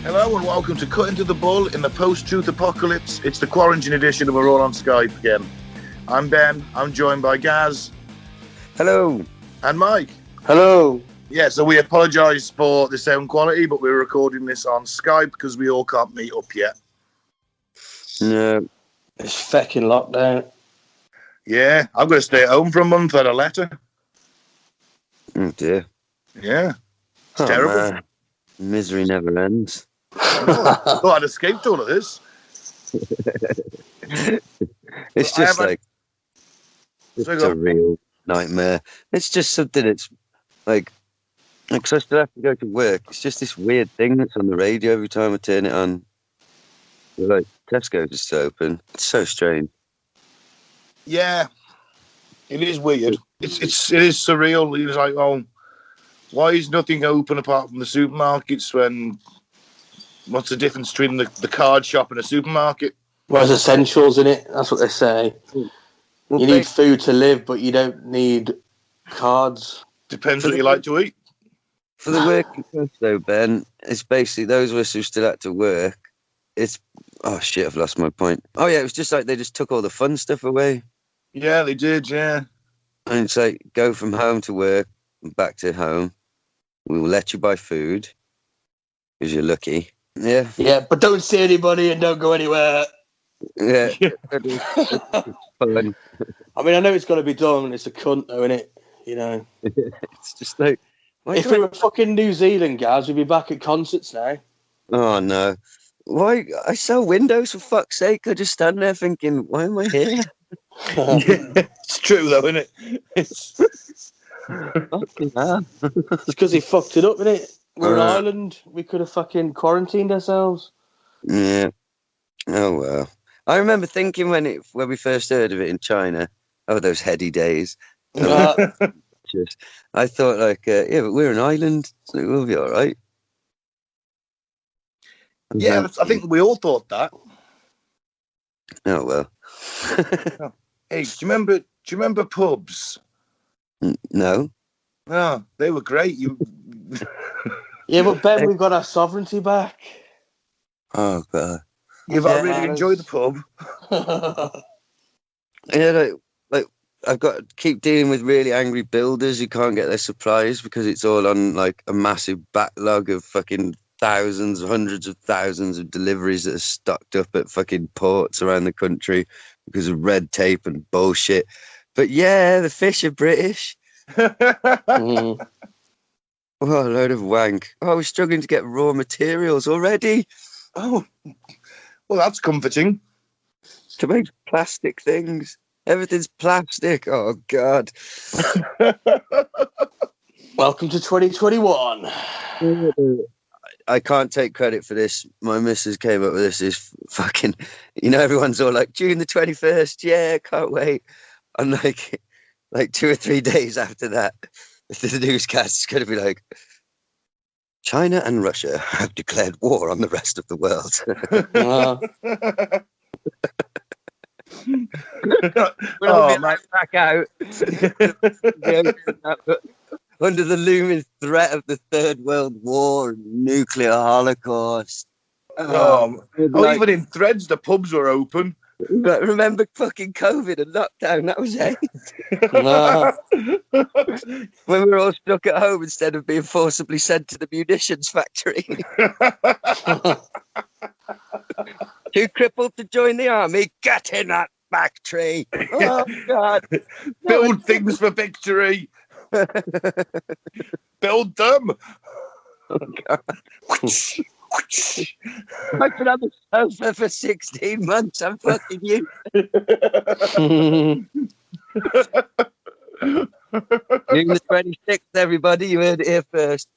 Hello and welcome to Cut Into the Bull in the post-truth apocalypse. It's the quarantine edition and we're all on Skype again. I'm Ben, I'm joined by Gaz. Hello. And Mike. Hello. Yeah, so we apologise for the sound quality, but we're recording this on Skype because we all can't meet up yet. No. It's fucking lockdown. Yeah, I've got to stay at home for a month at a letter. Oh dear. Yeah, it's terrible. Man. Misery never ends. Thought I'd escaped all of this. It's just like it's a real nightmare. It's just something that's like, because I still have to go to work. It's just this weird thing that's on the radio every time I turn it on. Like Tesco's is still open. It's so strange. Yeah, it is weird. It is surreal. It's like, oh, why is nothing open apart from the supermarkets when... What's the difference between the card shop and a supermarket? Well, there's essentials in it. That's what they say. Well, you need food to live, but you don't need cards. Depends what you like to eat. For the working class, though, Ben, it's basically those of us who still had to work. It's... Oh, shit, I've lost my point. Oh, yeah, it was just like they just took all the fun stuff away. Yeah, they did, yeah. And it's like, go from home to work, back to home. We will let you buy food, because you're lucky. Yeah. Yeah, but don't see anybody and don't go anywhere. Yeah. Fun. I mean, I know it's got to be done, and it's a cunt, though, isn't it? You know. It's just like... If we were fucking New Zealand, guys, we'd be back at concerts now. Oh, no. Why? I sell windows, for fuck's sake. I just stand there thinking, why am I here? Yeah, it's true, though, isn't it? It's because he fucked it up, isn't it? We're an island. We could have fucking quarantined ourselves. Yeah. Oh, well. I remember thinking when we first heard of it in China, oh, those heady days. I thought, like, yeah, but we're an island, so we'll be all right. Yeah, I think we all thought that. Oh, well. Hey, do you remember pubs? No. Oh, they were great. Yeah, but Ben, we've got our sovereignty back. Oh, God. You've really enjoyed the pub. Yeah, like I've got to keep dealing with really angry builders who can't get their supplies because it's all on like a massive backlog of fucking thousands, hundreds of thousands of deliveries that are stocked up at fucking ports around the country because of red tape and bullshit. But yeah, the fish are British. Oh, a load of wank. Oh, we're struggling to get raw materials already. Oh, well, that's comforting. To make plastic things. Everything's plastic. Oh, God. Welcome to 2021. I can't take credit for this. My missus came up with this. Is fucking, everyone's all like, June the 21st. Yeah, can't wait. And like 2 or 3 days after that, the newscast is going to be like, China and Russia have declared war on the rest of the world. We're all back out under the looming threat of the Third World War and nuclear holocaust. Even in Threads, the pubs were open. But remember fucking COVID and lockdown, that was it. When we were all stuck at home instead of being forcibly sent to the munitions factory. Too crippled to join the army? Get in that factory. Oh, God. Build things for victory. Build them. Oh, God. I've been on the sofa for 16 months. I'm fucking you. June the 26th, everybody. You heard it here first.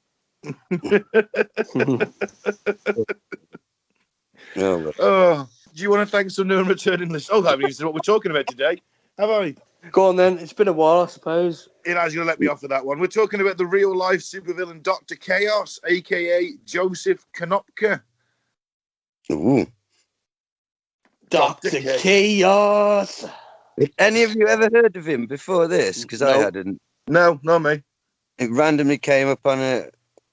Oh, do you want to thank some new and returning listeners? Oh, that means what we're talking about today. Have I? Go on then. It's been a while, I suppose. Eli's going to let me off with that one. We're talking about the real-life supervillain Dr. Chaos, a.k.a. Joseph Konopka. Ooh. Dr. Chaos. Any of you ever heard of him before this? Because I hadn't. No, not me. It randomly came up on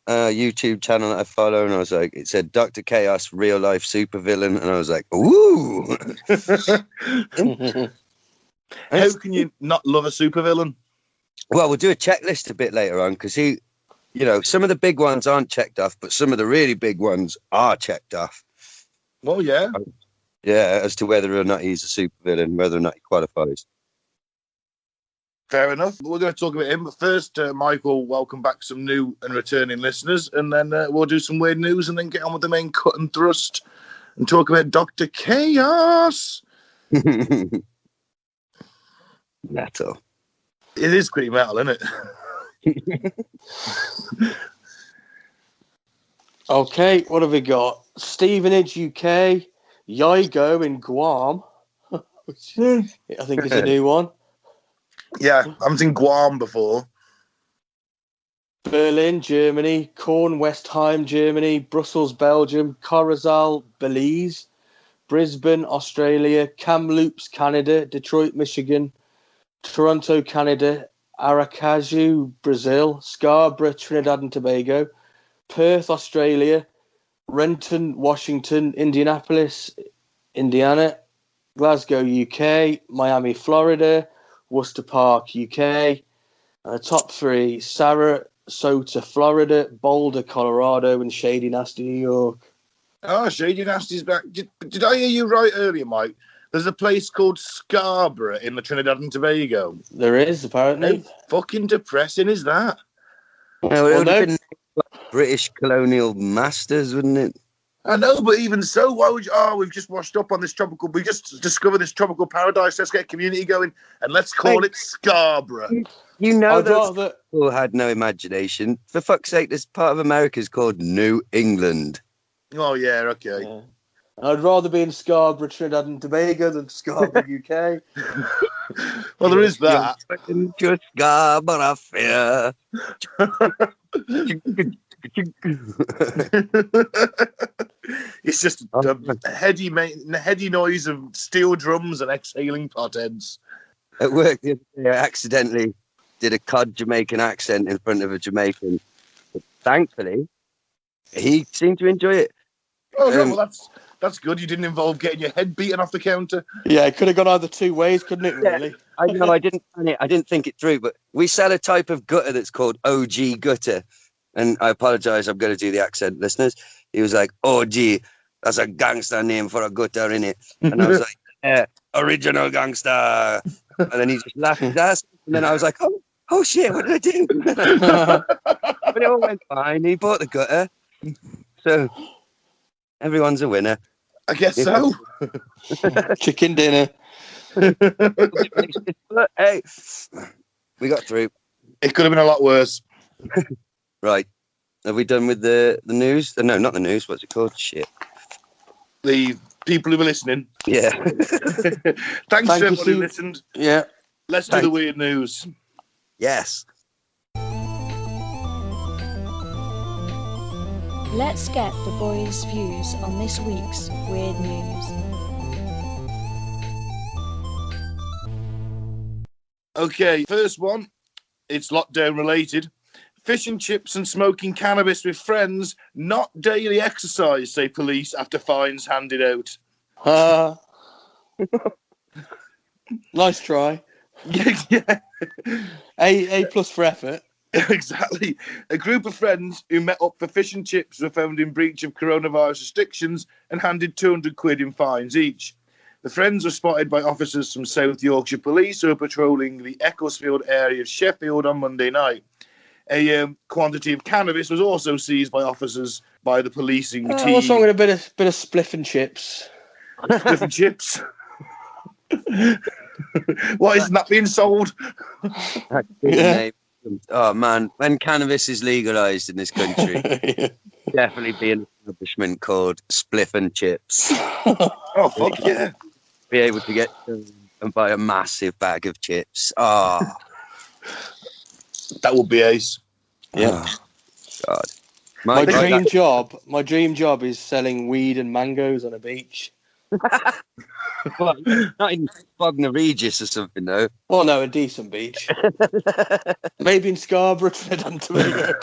YouTube channel that I follow, and I was like, it said Dr. Chaos, real life supervillain, and I was like, ooh. How can you not love a supervillain? Well, we'll do a checklist a bit later on because he, some of the big ones aren't checked off, but some of the really big ones are checked off. Well, yeah. Yeah, as to whether or not he's a supervillain, whether or not he qualifies. Fair enough. We're going to talk about him, but first, Michael, welcome back some new and returning listeners, and then we'll do some weird news and then get on with the main cut and thrust and talk about Dr. Chaos. Metal. It is pretty metal, isn't it? Okay, what have we got? Stevenage, UK, Yigo in Guam, which I think is a new one. Yeah, I haven't seen Guam before. Berlin, Germany, Kornwestheim, Germany, Brussels, Belgium, Corozal, Belize, Brisbane, Australia, Kamloops, Canada, Detroit, Michigan, Toronto, Canada, Aracaju, Brazil, Scarborough, Trinidad and Tobago, Perth, Australia, Renton, Washington, Indianapolis, Indiana, Glasgow, UK, Miami, Florida, Worcester Park, UK. Top three: Sarasota, Florida, Boulder, Colorado, and Shady Nasty, New York. Oh, Shady Nasty's back. Did I hear you right earlier, Mike? There's a place called Scarborough in the Trinidad and Tobago. There is, apparently. How fucking depressing is that? Well, it would have been British colonial masters, wouldn't it? I know, but even so, why would you? Oh, we've just washed up on this tropical. We just discovered this tropical paradise. Let's get a community going, and let's call it Scarborough. Those people had no imagination. For fuck's sake, this part of America is called New England. Oh yeah, okay. Yeah. I'd rather be in Scarborough, Trinidad and Tobago than Scarborough, UK. Well, there is that. Just Scarborough Fair. It's just a heady noise of steel drums and exhaling potheads. At work the other day, I accidentally did a cod Jamaican accent in front of a Jamaican. But thankfully, he seemed to enjoy it. Oh, no, well, that's good. You didn't involve getting your head beaten off the counter. Yeah, it could have gone either two ways, couldn't it, really? Yeah, I know, I didn't think it through, but we sell a type of gutter that's called OG gutter. And I apologize, I'm going to do the accent, listeners. He was like, OG, that's a gangster name for a gutter, innit? And I was like, yeah, original gangster. And then he just laughed his ass. And then I was like, oh shit, what did I do? But it all went fine. He bought the gutter. So everyone's a winner. I guess so. Chicken dinner. Hey, we got through. It could have been a lot worse. Right. Have we done with the news? No, not the news. What's it called? Shit. The people who were listening. Yeah. Thanks to everyone who listened. Yeah. Let's do the weird news. Yes. Let's get the boys' views on this week's weird news. Okay, first one. It's lockdown related. Fish and chips and smoking cannabis with friends, not daily exercise, say police after fines handed out. Nice try. Yeah. A plus for effort. Exactly. A group of friends who met up for fish and chips were found in breach of coronavirus restrictions and handed £200 in fines each. The friends were spotted by officers from South Yorkshire Police who were patrolling the Ecclesfield area of Sheffield on Monday night. A quantity of cannabis was also seized by officers by the policing team. What's wrong with a bit of spliff and chips? Spliff and chips. Why isn't that being sold? Yeah. Oh man, when cannabis is legalised in this country, definitely be an establishment called Spliff and Chips. Oh fuck yeah! Be able to get and buy a massive bag of chips. Oh. That would be ace. Yeah. Oh, God. My dream job is selling weed and mangoes on a beach. Well, not in Bognor Regis or something, though. Well, no, a decent beach. Maybe in Scarborough, Trinidad and Tobago.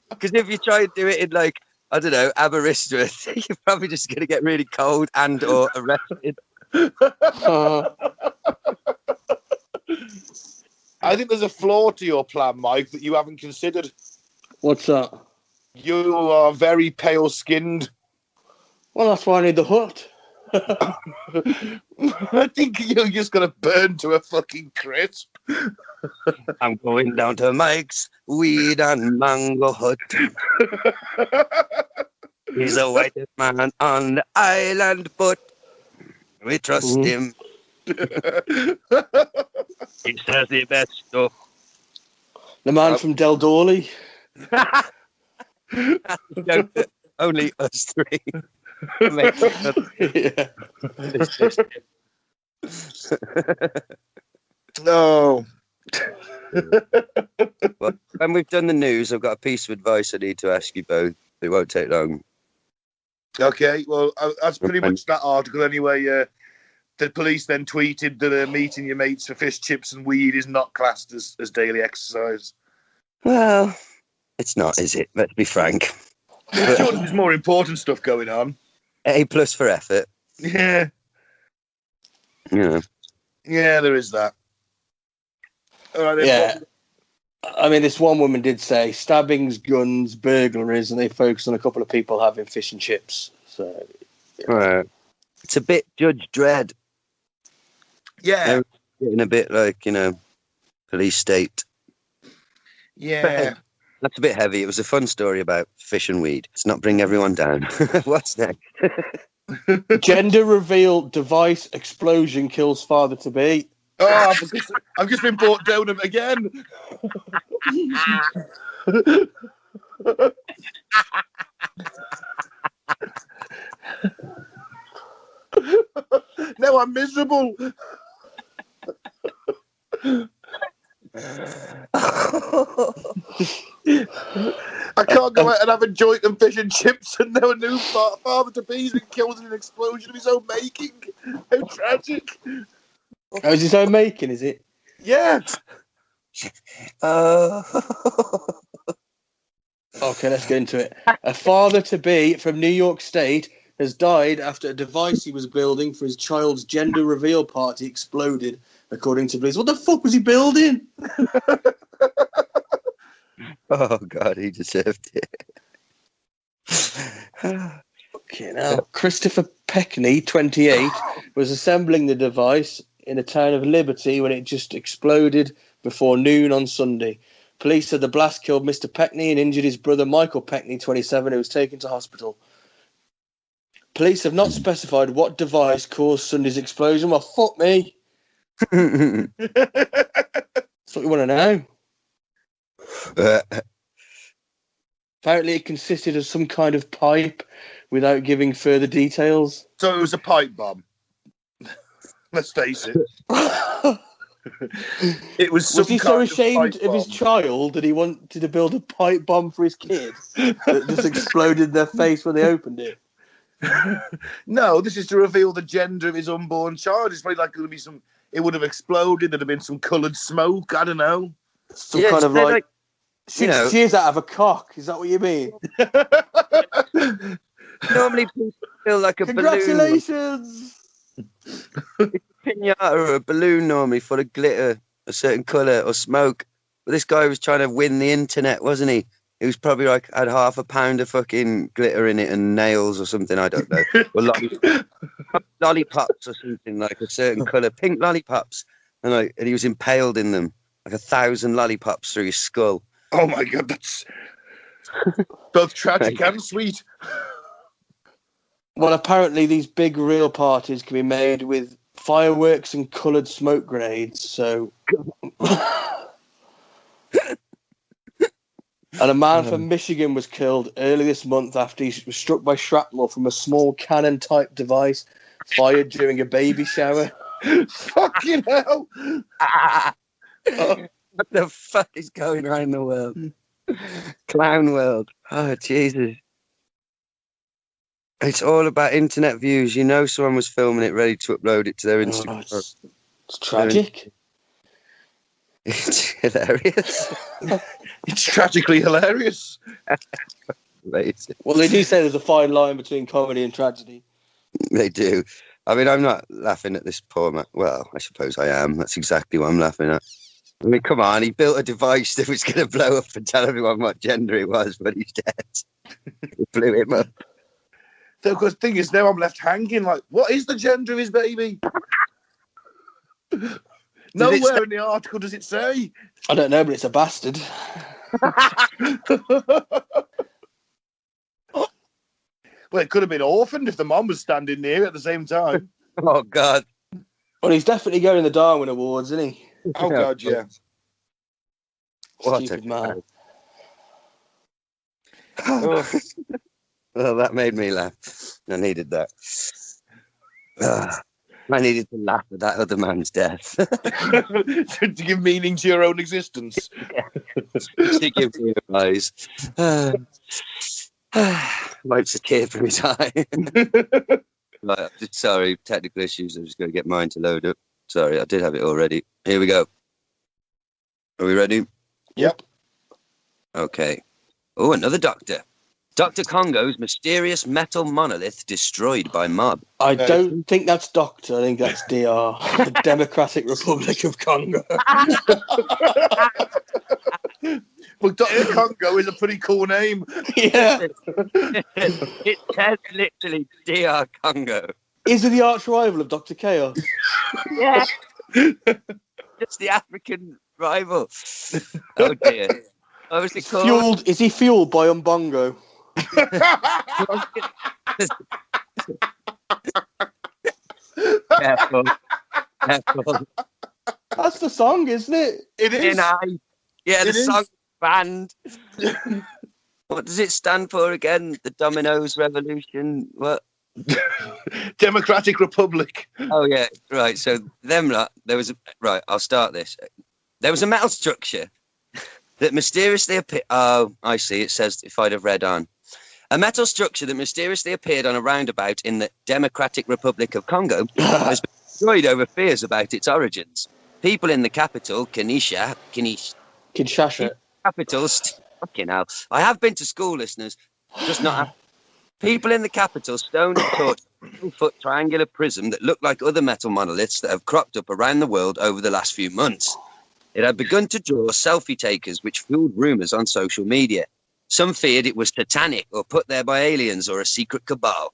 Because if you try and do it in, like, I don't know, Aberystwyth, you're probably just going to get really cold and or arrested. I think there's a flaw to your plan, Mike, that you haven't considered. What's that? You are very pale-skinned. Well, that's why I need the hut. I think you're just going to burn to a fucking crisp. I'm going down to Mike's weed and mango hut. He's the whitest man on the island, but we trust him. He says the best stuff. The man from Del Dorley. Only us three. Yeah. No. Well, when we've done the news, I've got a piece of advice I need to ask you both. It won't take long. Okay, well, that's pretty much that article anyway. The police then tweeted that meeting your mates for fish chips and weed is not classed as daily exercise. Well, it's not, is it? Let's be frank. I'm sure there's more important stuff going on. A+ for effort. Yeah. Yeah. Yeah, there is that. All right, then, Yeah. I mean, this one woman did say stabbings, guns, burglaries, and they focused on a couple of people having fish and chips. So, Right. It's a bit Judge Dredd. Yeah. They're getting a bit like, police state. Yeah. That's a bit heavy. It was a fun story about fish and weed. Let's not bring everyone down. What's next? gender reveal device explosion kills father to be. Oh, I've just been brought down again. Now I'm miserable. I can't go out and have a joint and fish and chips and now a new father to be and killed in an explosion of his own making. How tragic. Oh, is his own making, is it? Yeah. Okay, let's get into it. A father-to-be from New York State has died after a device he was building for his child's gender reveal party exploded, according to police. What the fuck was he building? Oh, God, he deserved it. Okay, now, Christopher Peckney, 28, was assembling the device in the town of Liberty when it just exploded before noon on Sunday. Police said the blast killed Mr. Peckney and injured his brother Michael Peckney, 27, who was taken to hospital. Police have not specified what device caused Sunday's explosion. Well, fuck me. That's what you want to know. Apparently it consisted of some kind of pipe without giving further details. So it was a pipe bomb. Let's face it. It was he so ashamed of of his child that he wanted to build a pipe bomb for his kid that just exploded in their face when they opened it? No, this is to reveal the gender of his unborn child. It's probably like going to be some. It would have exploded. There'd have been some coloured smoke. I don't know. Some kind of like shears out of a cock. Is that what you mean? Normally people feel like a Congratulations! balloon. Pinata or a balloon normally full of glitter, a certain colour or smoke. But this guy was trying to win the internet, wasn't he? He was probably like had half a pound of fucking glitter in it and nails or something. I don't know. Or lollipops or something like a certain colour, pink lollipops, and he was impaled in them, like 1,000 lollipops through his skull. Oh my God, that's both tragic and sweet. Well, apparently these big real parties can be made with fireworks and coloured smoke grenades. So, and a man from Michigan was killed early this month after he was struck by shrapnel from a small cannon-type device fired during a baby shower. Fucking hell! What the fuck is going on in the world? Clown world. Oh, Jesus. It's all about internet views. You know, someone was filming it, ready to upload it to their Instagram. It's tragic. It's hilarious. It's tragically hilarious. Amazing. Well, they do say there's a fine line between comedy and tragedy. They do. I mean, I'm not laughing at this poor man. Well, I suppose I am. That's exactly what I'm laughing at. I mean, come on. He built a device that was going to blow up and tell everyone what gender he was, but he's dead. It blew him up. The good thing is now I'm left hanging like, what is the gender of his baby? Nowhere in the article does it say. I don't know, but it's a bastard. Well, it could have been orphaned if the mom was standing near at the same time. Oh, God. Well, he's definitely going in the Darwin Awards, isn't he? Oh, God, yeah. What Stupid a man. Oh. Well, that made me laugh. I needed that. I needed to laugh at that other man's death. To give meaning to your own existence. To give me advice. Wipes a tear from his eye. Right, sorry, technical issues. I'm just going to get mine to load up. Sorry, I did have it already. Here we go. Are we ready? Yep. Okay. Oh, another doctor. Dr. Congo's mysterious metal monolith destroyed by mob. I don't think that's Doctor. I think that's DR, the Democratic Republic of Congo. But Dr. Congo is a pretty cool name. Yeah. It says literally DR Congo. Is he the arch rival of Dr. Chaos? Yeah. Just the African rival. Oh, dear. What was it called? Is he fueled by Umbongo? Careful. Careful. That's the song, isn't it? It is. Yeah, the It is. song band. What does it stand for again? The Dominoes Revolution? What? Democratic Republic. Oh, yeah, right. So, them lot, there was a... Right, I'll start this. There was a metal structure that mysteriously appeared... Oh, I see. It says, if I'd have read on. A metal structure that mysteriously appeared on a roundabout in the Democratic Republic of Congo has been destroyed over fears about its origins. People in the capital, Kinshasa. Capitals, fucking hell. I have been to school, listeners, just not. People in the capital stoned and torched a 2-foot triangular prism that looked like other metal monoliths that have cropped up around the world over the last few months. It had begun to draw selfie takers, which fueled rumours on social media. Some feared it was satanic or put there by aliens or a secret cabal.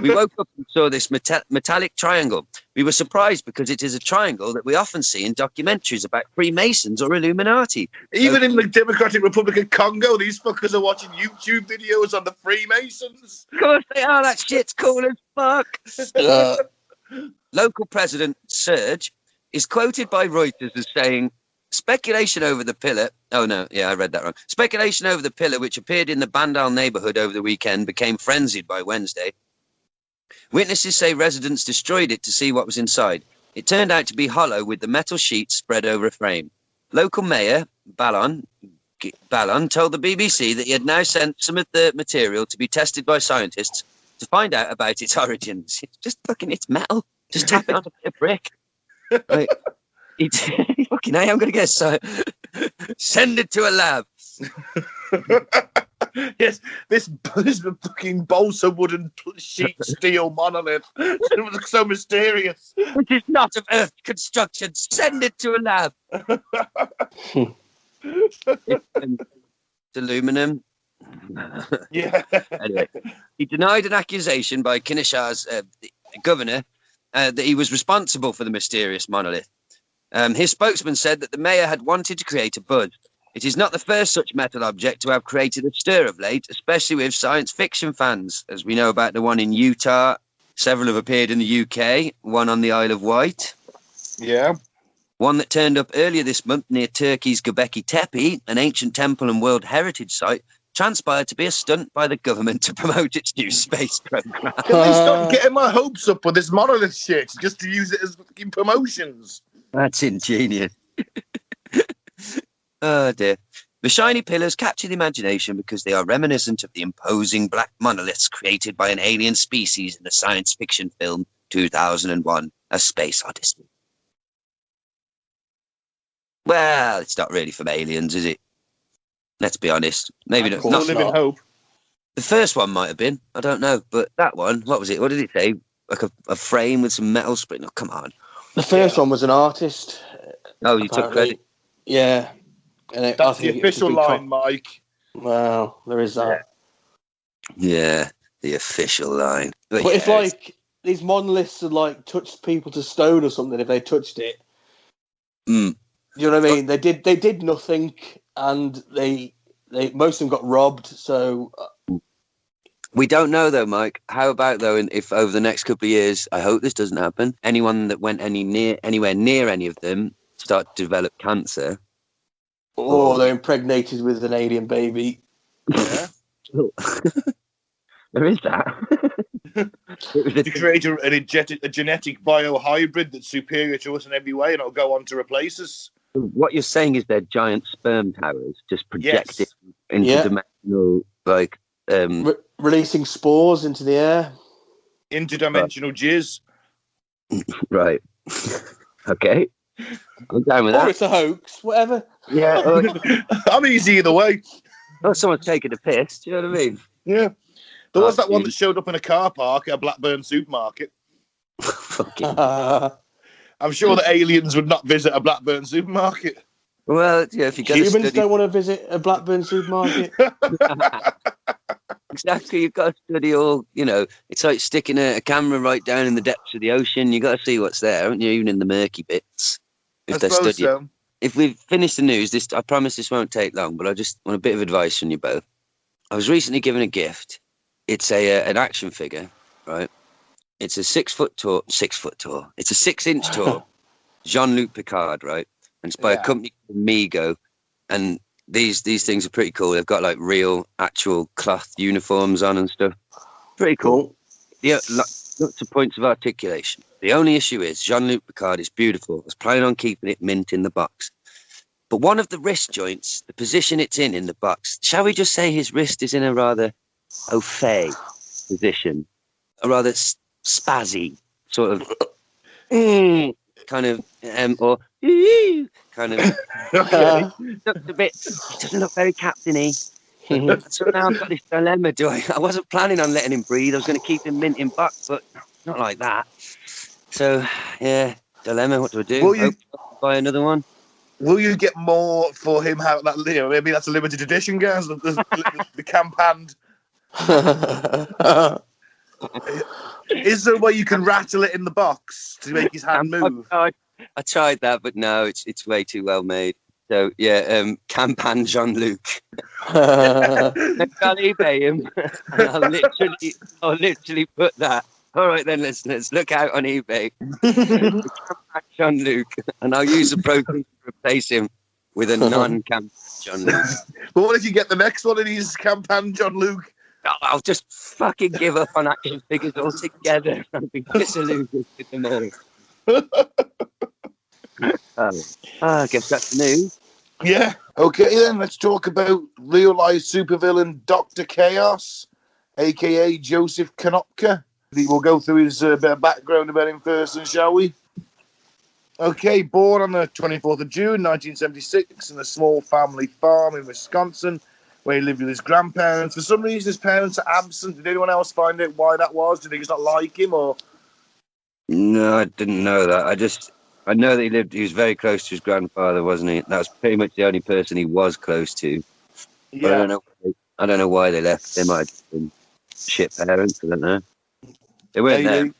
We woke up and saw this metallic triangle. We were surprised because it is a triangle that we often see in documentaries about Freemasons or Illuminati. Even in the Democratic Republic of Congo, these fuckers are watching YouTube videos on the Freemasons. Of course they are. That shit's cool as fuck. Local President Serge is quoted by Reuters as saying, speculation over the pillar... Oh, no. Yeah, I read that wrong. Speculation over the pillar, which appeared in the Bandal neighbourhood over the weekend, became frenzied by Wednesday. Witnesses say residents destroyed it to see what was inside. It turned out to be hollow with the metal sheets spread over a frame. Local mayor, Ballon, told the BBC that he had now sent some of the material to be tested by scientists to find out about its origins. It's just fucking, it's metal. Just tap it on a bit of brick. Like, fucking hey, I'm going to get send it to a lab. Yes, this fucking balsa wooden sheet steel monolith. It looks so mysterious. It is not of Earth construction. Send it to a lab. It's aluminum. Yeah. Anyway, he denied an accusation by Kinshasa's governor that he was responsible for the mysterious monolith. His spokesman said that the mayor had wanted to create a buzz. It is not the first such metal object to have created a stir of late, especially with science fiction fans. As we know about the one in Utah, several have appeared in the UK, one on the Isle of Wight. Yeah. One that turned up earlier this month near Turkey's Göbekli Tepe, an ancient temple and World Heritage Site, transpired to be a stunt by the government to promote its new space program. Can they stop getting my hopes up with this monolith shit just to use it as fucking promotions? That's ingenious. Oh, dear. The shiny pillars capture the imagination because they are reminiscent of the imposing black monoliths created by an alien species in the science fiction film 2001, A Space Odyssey. Well, it's not really from aliens, is it? Let's be honest. Maybe Of not. course, live in hope. The first one might have been. I don't know. But that one, what was it? What did it say? Like a frame with some metal spring? Oh, come on. The first one was an artist. Oh, you took credit? Yeah. And That's the official line, Mike. Wow, there is that. Yeah, the official line. But if, like, these monoliths had, like, touched people to stone or something, if they touched it, you know what I mean? They did nothing, and they most of them got robbed, so... We don't know, though, Mike. How about, though, if over the next couple of years, I hope this doesn't happen, anyone that went anywhere near any of them start to develop cancer... Or they're impregnated with an alien baby. Yeah. There is that. To create a genetic biohybrid that's superior to us in every way, and it'll go on to replace us. What you're saying is they're giant sperm towers, just projected interdimensional, like... releasing spores into the air. Interdimensional jizz. Right. Okay. I'm down with that. Or it's a hoax, whatever. Yeah. I'm easy either way. Oh, someone's taking a piss. Do you know what I mean? Yeah. There was that one that showed up in a car park at a Blackburn supermarket. I'm sure the aliens would not visit a Blackburn supermarket. Well, yeah, if you go humans don't want to visit a Blackburn supermarket. Exactly, you've got to study all, you know, it's like sticking a camera right down in the depths of the ocean. You've got to see what's there, haven't you, even in the murky bits. I suppose so. If we've finished the news, I promise this won't take long, but I just want a bit of advice from you both. I was recently given a gift. It's an action figure, right? It's a 6 foot tall. It's a 6-inch tall Jean-Luc Picard, right? And it's by a company called Mego. And these things are pretty cool. They've got like real, actual cloth uniforms on and stuff. Pretty cool. Yeah, lots of points of articulation. The only issue is Jean-Luc Picard is beautiful. I was planning on keeping it mint in the box. But one of the wrist joints, the position it's in the box, shall we just say his wrist is in a rather au fait position? A rather spazzy sort of kind of, or kind of, looks a bit, it doesn't look very captain-y. So now I've got this dilemma. I wasn't planning on letting him breathe. I was going to keep him mint in box, but not like that. So, yeah, dilemma. What do I do? Will you buy another one? Will you get more for him? How that? You know, maybe that's a limited edition, guys. The camp hand. Is there a way you can rattle it in the box to make his hand move? I tried that, but no, it's way too well made. So yeah, Campan Jean-Luc. I'll eBay him, and I'll literally put that. All right then, listeners, look out on eBay. Campan Jean-Luc, and I'll use the proceeds to replace him with a non-Campan Jean-Luc. But what if you get the next one and he's Campan Jean-Luc? I'll just fucking give up on action figures altogether. I'll be disillusioned with them all. I guess that's the news. Yeah. Okay, then let's talk about real-life supervillain Dr. Chaos, a.k.a. Joseph Konopka. We'll go through his bit of background about him first, shall we? Okay, born on the 24th of June, 1976, in a small family farm in Wisconsin, where he lived with his grandparents. For some reason, his parents are absent. Did anyone else find out why that was? Did they just not like him, or...? No, I didn't know that. I know that he was very close to his grandfather, wasn't he? That was pretty much the only person he was close to. Yeah. But I don't know why they left. They might have been shit parents. I don't know. They weren't there.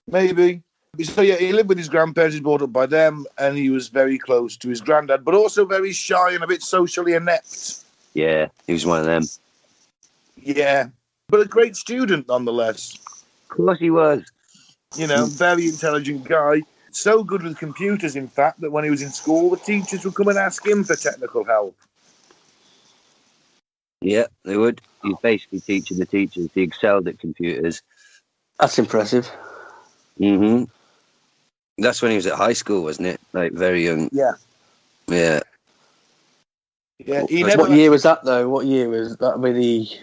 Maybe. So yeah, he lived with his grandparents. He was brought up by them, and he was very close to his granddad, but also very shy and a bit socially inept. Yeah, he was one of them. Yeah, but a great student nonetheless. Of course he was. You know, very intelligent guy. So good with computers, in fact, that when he was in school, the teachers would come and ask him for technical help. Yeah, they would. He was basically teaching the teachers. He excelled at computers. That's impressive. Mm-hmm. That's when he was at high school, wasn't it? Like, very young. Yeah. Yeah. Yeah, he never. What year was that though? What year was that? Be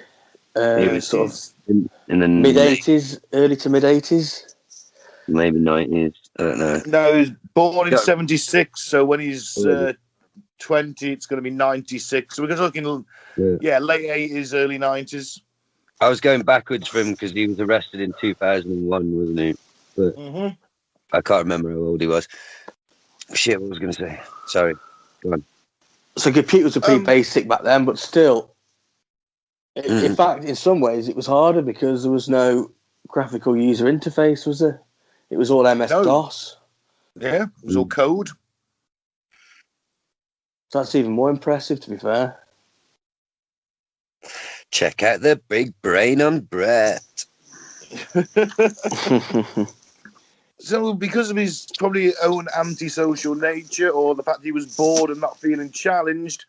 the sort of in the mid 80s, early to mid 80s. Maybe 90s. I don't know. No, he was born in Yeah. 76, so when he's 20, it's going to be 96. So we're talking, late 80s, early 90s. I was going backwards for him because he was arrested in 2001, wasn't he? But I can't remember how old he was. Shit, what was I going to say? Sorry. Go on. So computers were pretty basic back then, but still, in fact, in some ways, it was harder because there was no graphical user interface, was there? It was all MS-DOS. Yeah, it was all code. So that's even more impressive, to be fair. Check out the big brain on Brett. So because of his probably own antisocial nature or the fact he was bored and not feeling challenged,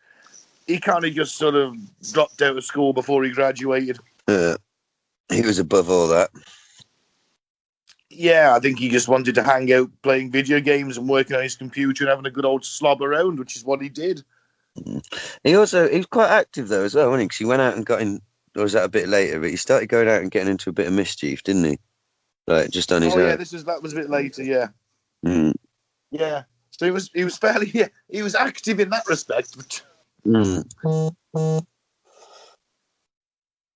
he kind of just sort of dropped out of school before he graduated. He was above all that. Yeah, I think he just wanted to hang out playing video games and working on his computer and having a good old slob around, which is what he did. He was quite active though as well, wasn't he? 'Cause he went out and got in, or was that a bit later? But he started going out and getting into a bit of mischief, didn't he? Like just on his own. Yeah, that was a bit later. Yeah, yeah. So he was fairly he was active in that respect. But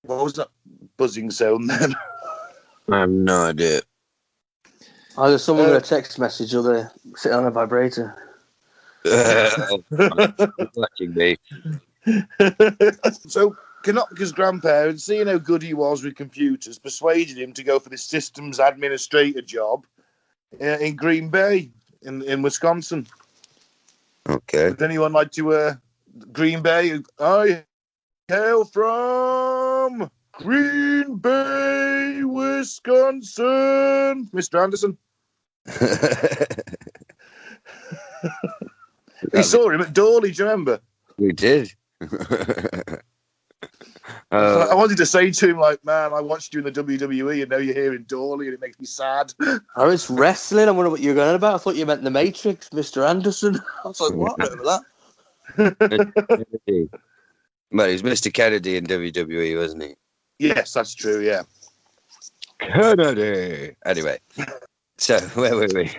what was that buzzing sound then? I have no idea. Either someone with a text message or they're sitting on a vibrator. Watching me. So Konopka's grandparents, seeing how good he was with computers, persuaded him to go for this systems administrator job in Green Bay, in Wisconsin. Okay. Would anyone like to Green Bay? I hail from Green Bay, Wisconsin. Mr. Anderson. We saw him at Dawley, do you remember? We did. I wanted to say to him, like, man, I watched you in the WWE and now you're here in Dawley and it makes me sad. Oh, it's wrestling. I wonder what you're going about. I thought you meant The Matrix, Mr. Anderson. I was like, what? Over that? Well, he's Mr. Kennedy in WWE, wasn't he? Yes, that's true, yeah. Kennedy! Anyway, so where were we?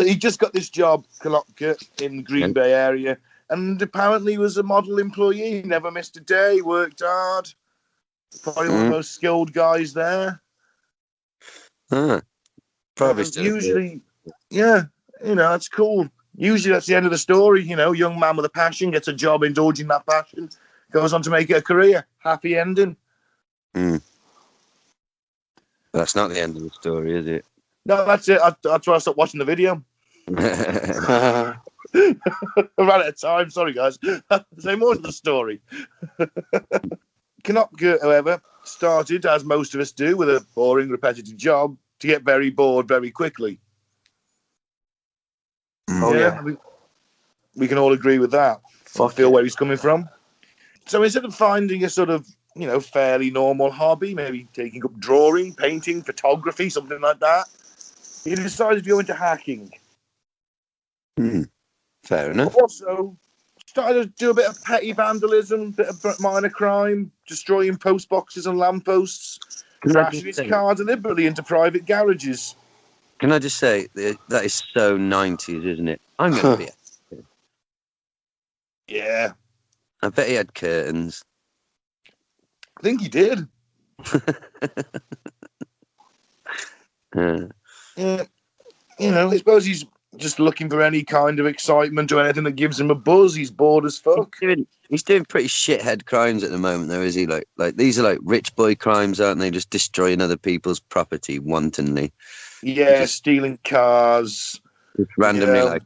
He just got this job, Konopka, in the Green Bay area, and apparently was a model employee. Never missed a day, worked hard. Probably one of the most skilled guys there. Probably still. Usually, yeah, that's cool. Usually that's the end of the story. Young man with a passion gets a job indulging that passion, goes on to make it a career. Happy ending. That's not the end of the story, is it? No, that's it. That's why I stopped watching the video. I ran out of time. Sorry, guys. Say more to the story. Konopka, however, started, as most of us do, with a boring, repetitive job to get very bored very quickly. Yeah. We can all agree with that. Feel where he's coming from. So instead of finding a sort of, fairly normal hobby, maybe taking up drawing, painting, photography, something like that, he decided to go into hacking. Fair enough. Also, started to do a bit of petty vandalism, bit of minor crime, destroying post boxes and lampposts, crashing his car deliberately into private garages. Can I just say, that is so 90s, isn't it? I'm going to be... Yeah. I bet he had curtains. I think he did. Yeah. I suppose he's just looking for any kind of excitement or anything that gives him a buzz. He's bored as fuck. He's doing pretty shithead crimes at the moment, though, is he? Like these are like rich boy crimes, aren't they? Just destroying other people's property wantonly. Yeah, just stealing cars. Just randomly, like,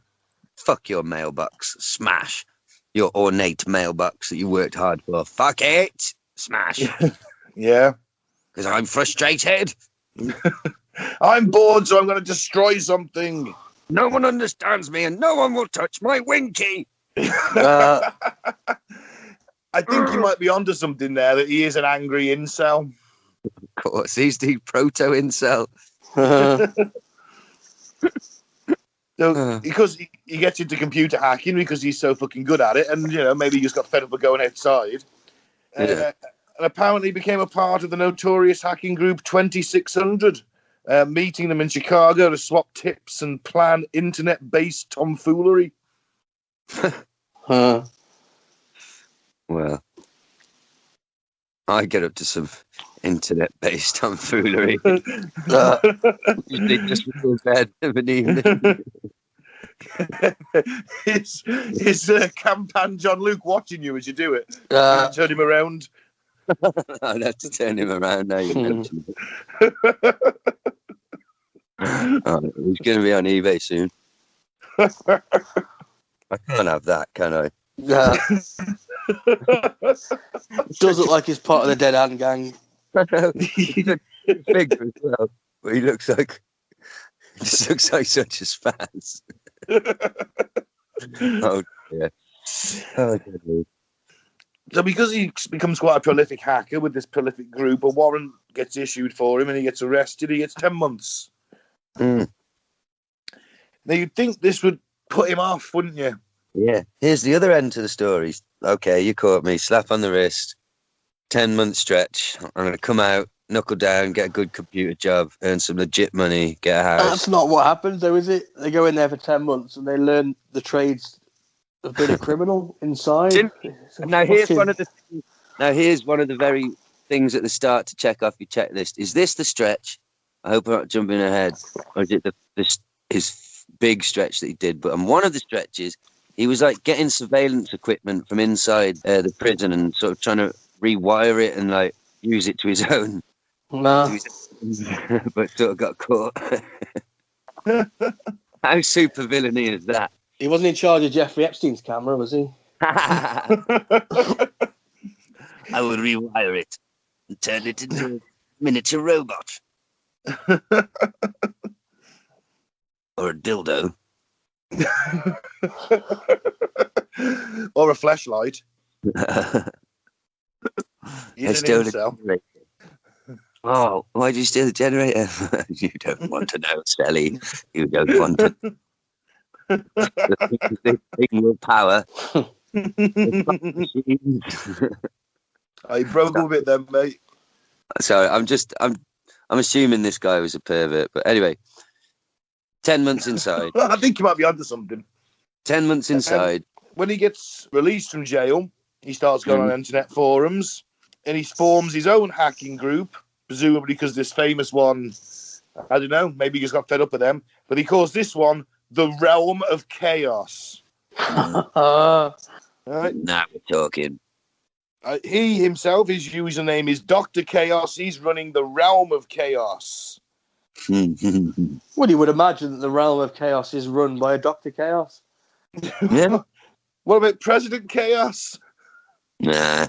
fuck your mailbox, smash your ornate mailbox that you worked hard for. Fuck it, smash. Yeah, because I'm frustrated. I'm bored, so I'm going to destroy something. No one understands me, and no one will touch my winky. I think you might be onto something there, that he is an angry incel. Of course, he's the proto-incel. So because he gets into computer hacking because he's so fucking good at it, and maybe he just got fed up of going outside. And apparently became a part of the notorious hacking group 2600, meeting them in Chicago to swap tips and plan internet-based tomfoolery. Well, I get up to some internet-based tomfoolery. Usually just before bed of an evening. Is Campan John Luke watching you as you do it? Turn him around. I'd have to turn him around now. You're mentioning it. He's going to be on eBay soon. I can't have that, can I? It does look like he's part of the Dead Hand Gang. He's bigger as well, but he just looks like such a spaz. Oh dear. Oh dear. So because he becomes quite a prolific hacker with this prolific group, a warrant gets issued for him and he gets arrested. He gets 10 months. Now you'd think this would put him off, wouldn't you? Yeah. Here's the other end to the story. Okay, you caught me. Slap on the wrist. 10-month stretch. I'm going to come out, knuckle down, get a good computer job, earn some legit money, get a house. That's not what happens, though, is it? They go in there for 10 months and they learn the trades of being a criminal inside. Now here's one of the very things at the start to check off your checklist. Is this the stretch? I hope I'm not jumping ahead. Or is it his big stretch that he did? But on one of the stretches, he was like getting surveillance equipment from inside the prison and sort of trying to rewire it and like use it to his own. No. But sort of got caught. How super villainy is that? He wasn't in charge of Jeffrey Epstein's camera, was he? I will rewire it and turn it into a miniature robot. Or a dildo. Or a flashlight. Oh, why did you steal the generator? You don't want to know, Sally. You don't want to. The thing with power. I broke a bit then, mate. Sorry, I'm assuming this guy was a pervert, but anyway, 10 months inside. I think you might be onto something. 10 months inside. When he gets released from jail, he starts going on internet forums and he forms his own hacking group, presumably because this famous one, I don't know, maybe he just got fed up with them, but he calls this one the Realm of Chaos. Right. Now we're talking. He himself, his username is Dr. Chaos. He's running the Realm of Chaos. Well, you would imagine that the Realm of Chaos is run by a Dr. Chaos. Yeah. What about President Chaos? Nah,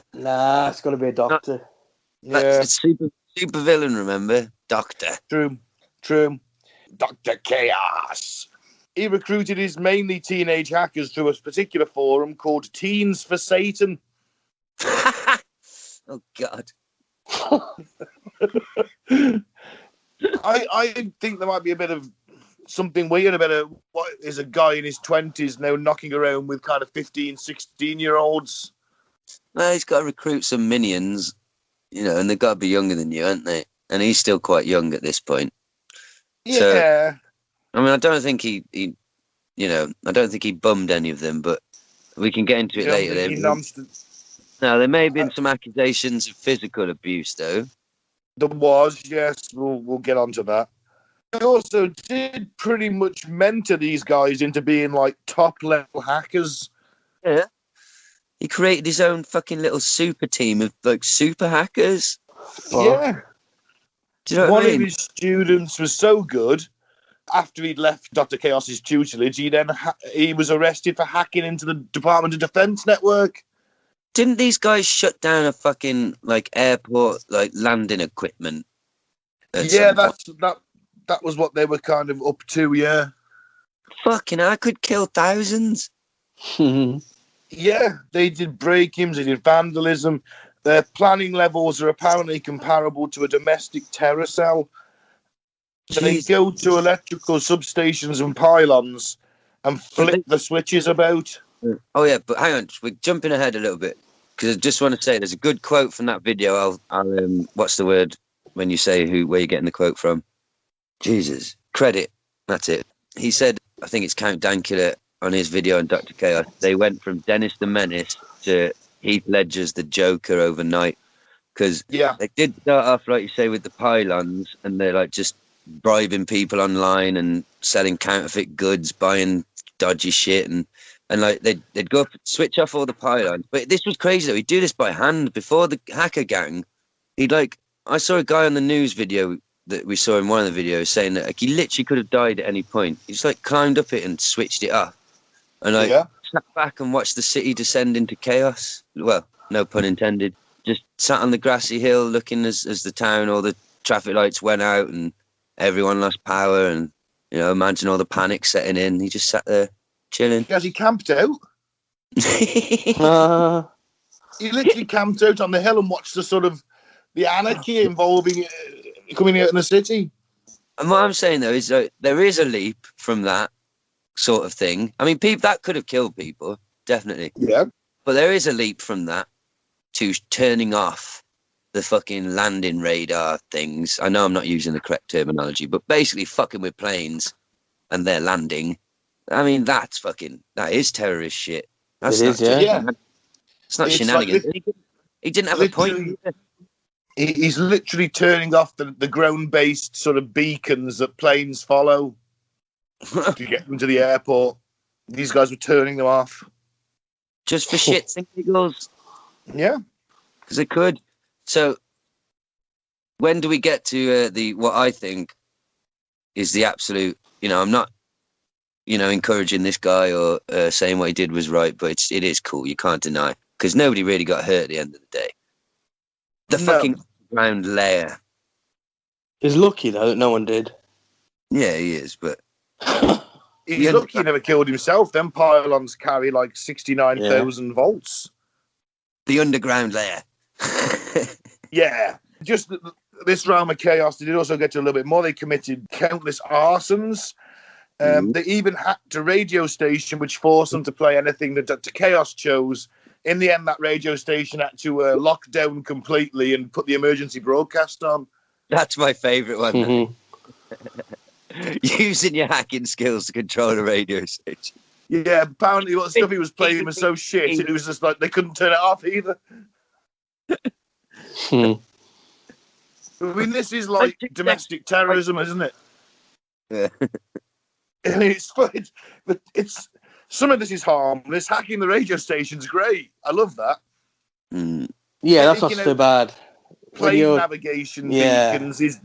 it's got to be a doctor. That's super villain, remember? Doctor. True. Dr. Chaos. He recruited his mainly teenage hackers through a particular forum called Teens for Satan. Oh, God. I think there might be a bit of something weird about what is a guy in his 20s now knocking around with kind of 15, 16-year-olds. Well, he's got to recruit some minions, and they've got to be younger than you, aren't they? And he's still quite young at this point. Yeah. So, I mean, I don't think he bummed any of them, but we can get into it later. Now, there may have been some accusations of physical abuse, though. There was, yes. We'll get onto that. He also did pretty much mentor these guys into being like top-level hackers. Yeah. He created his own fucking little super team of like super hackers. Yeah. Do you know what I mean? One of his students was so good. After he'd left Dr. Chaos's tutelage, he was arrested for hacking into the Department of Defense network. Didn't these guys shut down a fucking like airport like landing equipment? Yeah, that was what they were kind of up to. Yeah. Fucking, I could kill thousands. Yeah, they did break-ins, they did vandalism. Their planning levels are apparently comparable to a domestic terror cell. So they go to electrical substations and pylons and flip the switches about. Oh yeah, but hang on, we're jumping ahead a little bit because I just want to say there's a good quote from that video. I'll what's the word when you say where you're getting the quote from? Jesus, credit. That's it. He said, I think it's Count Dankula on his video on Dr. Chaos. They went from Dennis the Menace to Heath Ledger's the Joker overnight because they did start off, like you say, with the pylons, and they're like just bribing people online and selling counterfeit goods, buying dodgy shit, and like they'd go up, switch off all the pylons. But this was crazy though. He'd do this by hand before the hacker gang. I saw a guy on the news video that we saw in one of the videos saying that he literally could have died at any point. He just climbed up it and switched it off, and sat back and watched the city descend into chaos. Well, no pun intended. Just sat on the grassy hill looking as the town, all the traffic lights went out and everyone lost power, and imagine all the panic setting in. He just sat there chilling. Has he camped out? He literally camped out on the hill and watched the anarchy involving coming out in the city. And what I'm saying though is that there is a leap from that sort of thing. I mean, that could have killed people, definitely. Yeah. But there is a leap from that to turning off the fucking landing radar things. I know I'm not using the correct terminology, but basically fucking with planes and they're landing. I mean, that is terrorist shit. That's It's not shenanigans. He didn't have a point either. He's literally turning off the ground-based sort of beacons that planes follow to get them to the airport. These guys were turning them off. Just for shits and giggles. Yeah. Because they could. So, when do we get to what I think is the absolute, I'm not, encouraging this guy or saying what he did was right, but it is cool. You can't deny. Because nobody really got hurt at the end of the day. The fucking ground layer. He's lucky though that no one did. Yeah, he is, but he's lucky he never killed himself. Them pylons carry 69,000 volts. The underground layer. Yeah, just this realm of chaos. They did also get to a little bit more. They committed countless arsons. They even hacked a radio station, which forced them to play anything that Dr. Chaos chose. In the end, that radio station had to lock down completely and put the emergency broadcast on. That's my favourite one. Mm-hmm. Using your hacking skills to control a radio station. Yeah, apparently what stuff he was playing was so shit, it was just they couldn't turn it off either. I mean, this is domestic terrorism, isn't it? Yeah. I mean, it's some of this is harmless. Hacking the radio station's great. I love that. Yeah, that's not so bad. Plane navigation beacons is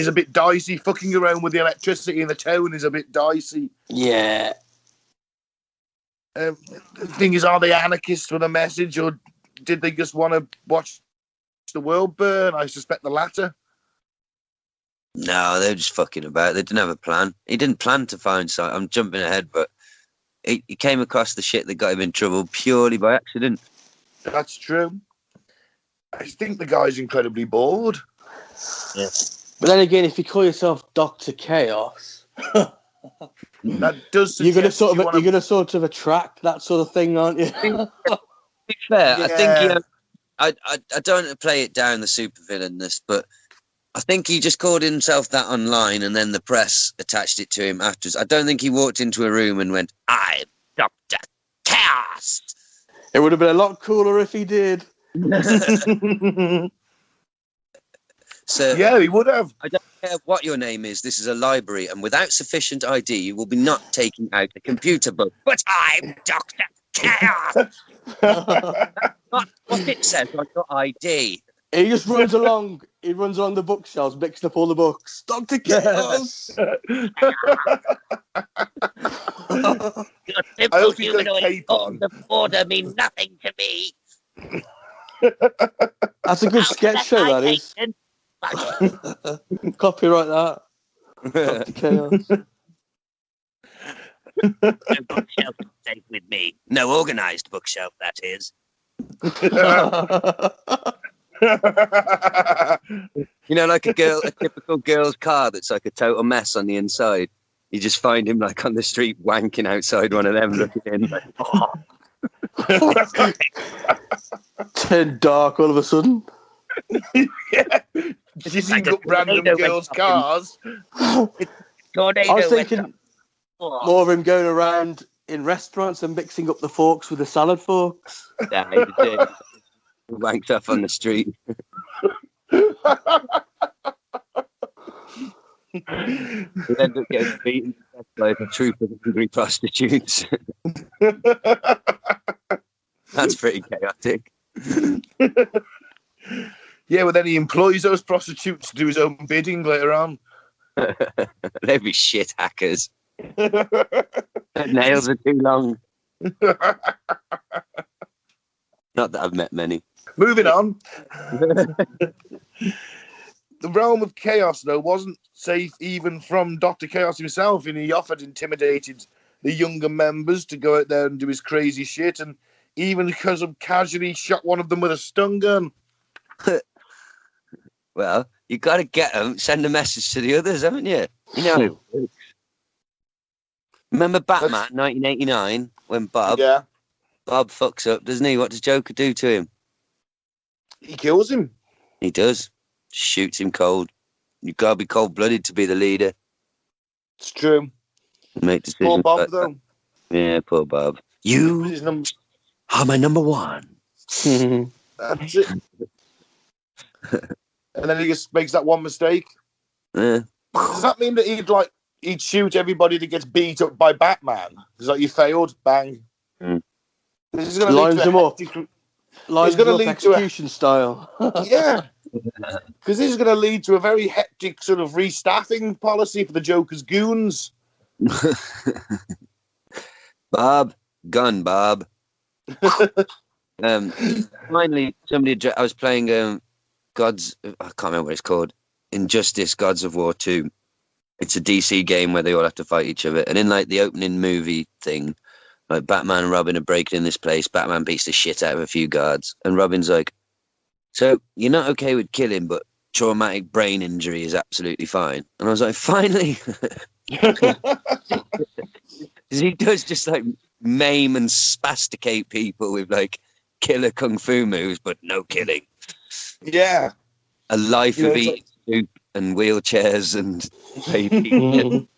a bit dicey. Fucking around with the electricity in the town is a bit dicey. Yeah. The thing is, are they anarchists with a message, or did they just want to watch the world burn? I suspect the latter. No, they were just fucking about. They didn't have a plan. He didn't plan to find something. I'm jumping ahead, but he came across the shit that got him in trouble purely by accident. That's true. I think the guy's incredibly bored. Yeah. But then again, if you call yourself Dr. Chaos, that does you're gonna sort of attract that sort of thing, aren't you? To be fair, yeah. I think I don't play it down the supervillainness, but I think he just called himself that online, and then the press attached it to him afterwards. I don't think he walked into a room and went, "I'm Dr. Chaos." It would have been a lot cooler if he did. So yeah, he would have. I don't care what your name is. This is a library, and without sufficient ID, you will be not taking out a computer book. But I'm Dr. Chaos. That's not what it says on your ID. He just runs along. He runs along the bookshelves, mixing up all the books. Dr. Chaos. Your simple humanoid on the border mean nothing to me. That's a good sketch show, that is. Copyright that. Dr. Chaos. No bookshelf safe with me. No organised bookshelf, that is. You know, like a typical girl's car that's like a total mess on the inside. You just find him like on the street wanking outside one of them, looking in. Like, oh. Turned dark all of a sudden. Yeah. Just Like up random girls' cars. I was thinking more of him going around in restaurants and mixing up the forks with the salad forks. Yeah, he did. Wanked up on the street. He ended up getting beaten by a troop of angry prostitutes. That's pretty chaotic. Yeah, but then he employs those prostitutes to do his own bidding later on. They'd be shit hackers. Nails are too long. Not that I've met many. Moving on. The realm of chaos, though, wasn't safe even from Dr. Chaos himself, and he often intimidated the younger members to go out there and do his crazy shit, and even because of casually shot one of them with a stun gun. Well, you got to get them, send a message to the others, haven't you? You know. Remember Batman, 1989, when Bob fucks up, doesn't he? What does Joker do to him? He kills him. He does. Shoots him cold. You've got to be cold-blooded to be the leader. It's true. Make decisions. Poor Bob, like though. Yeah, poor Bob. You are my number one. That's it. And then he just makes that one mistake. Yeah. Does that mean that he'd shoot everybody that gets beat up by Batman? It's like, you failed, bang. This is going to lead to execution style. Yeah. Because this is going to lead to a very hectic sort of restaffing policy for the Joker's goons. Bob. Finally, I was playing Gods, I can't remember what it's called. Injustice, Gods of War 2. It's a DC game where they all have to fight each other. And in like the opening movie thing, like Batman and Robin are breaking in this place. Batman beats the shit out of a few guards. And Robin's like, so you're not okay with killing, but traumatic brain injury is absolutely fine. And I was like, finally. He does just like maim and spasticate people with like killer kung fu moves, but no killing. Yeah. A life of eating soup and wheelchairs and baby.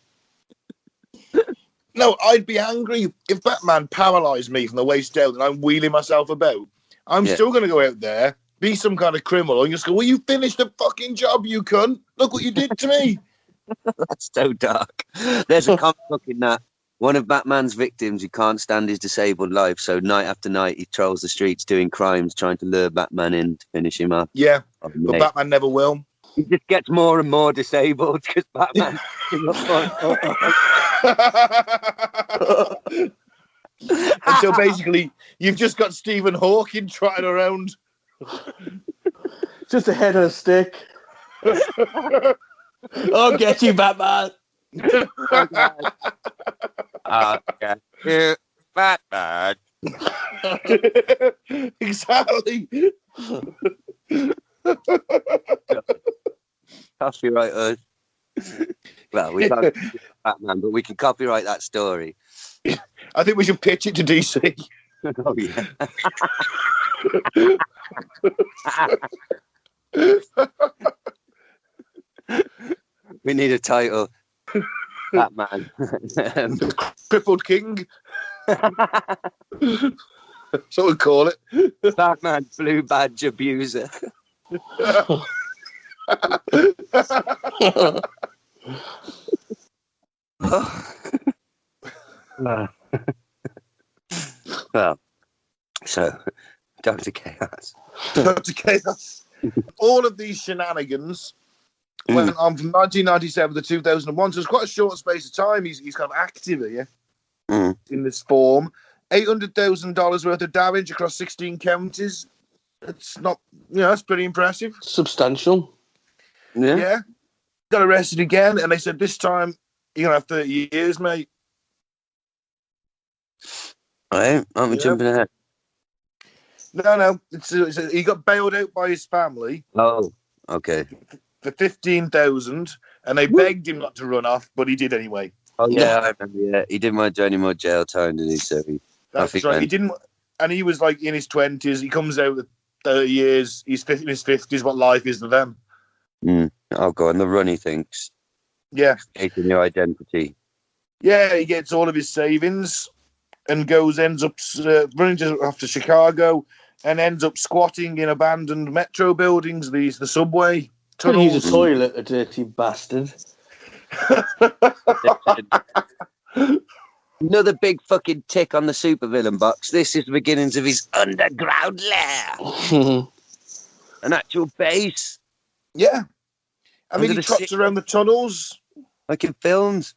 No, I'd be angry if Batman paralysed me from the waist down and I'm wheeling myself about. I'm still going to go out there, be some kind of criminal, and just go, well, you finished the fucking job, you cunt. Look what you did to me. That's so dark. There's a comic book in that. One of Batman's victims who can't stand his disabled life, so night after night he trolls the streets doing crimes, trying to lure Batman in to finish him up. Yeah, but Batman never will. He just gets more and more disabled because Batman. And so basically, you've just got Stephen Hawking trotting around. Just a head on a stick. I'll get you, Batman. Yeah, Batman. Exactly. Copyright us. Well, we can't Batman, but we can copyright that story. I think we should pitch it to DC. Oh yeah. We need a title. Batman. Crippled King. So we'll call it. Batman Blue Badge Abuser. Well, so Dr. Chaos. Dr. Chaos. All of these shenanigans went on from 1997 to 2001, so it's quite a short space of time. He's kind of active here in this form. $800,000 worth of damage across 16 counties. It's not, that's pretty impressive. Substantial. Yeah. Got arrested again, and they said this time you're gonna have 30 years, mate. All right, I'm jumping ahead. No. He got bailed out by his family Oh, okay. for 15,000, and they begged him not to run off, but he did anyway. Oh yeah, I remember. Yeah, he didn't want to do any more jail time, did he? So That's right. He didn't, and he was like in his 20s. He comes out with 30 years. He's in his 50s. What life is to them? Oh, go on. The run, he thinks. Yeah. Creating your identity. Yeah, he gets all of his savings and ends up running off to Chicago and ends up squatting in abandoned metro buildings, the subway Could tunnels. use a toilet, a dirty bastard. Another big fucking tick on the supervillain box. This is the beginnings of his underground lair. An actual base. Yeah. I mean, Under he the trots around the tunnels. Like in films.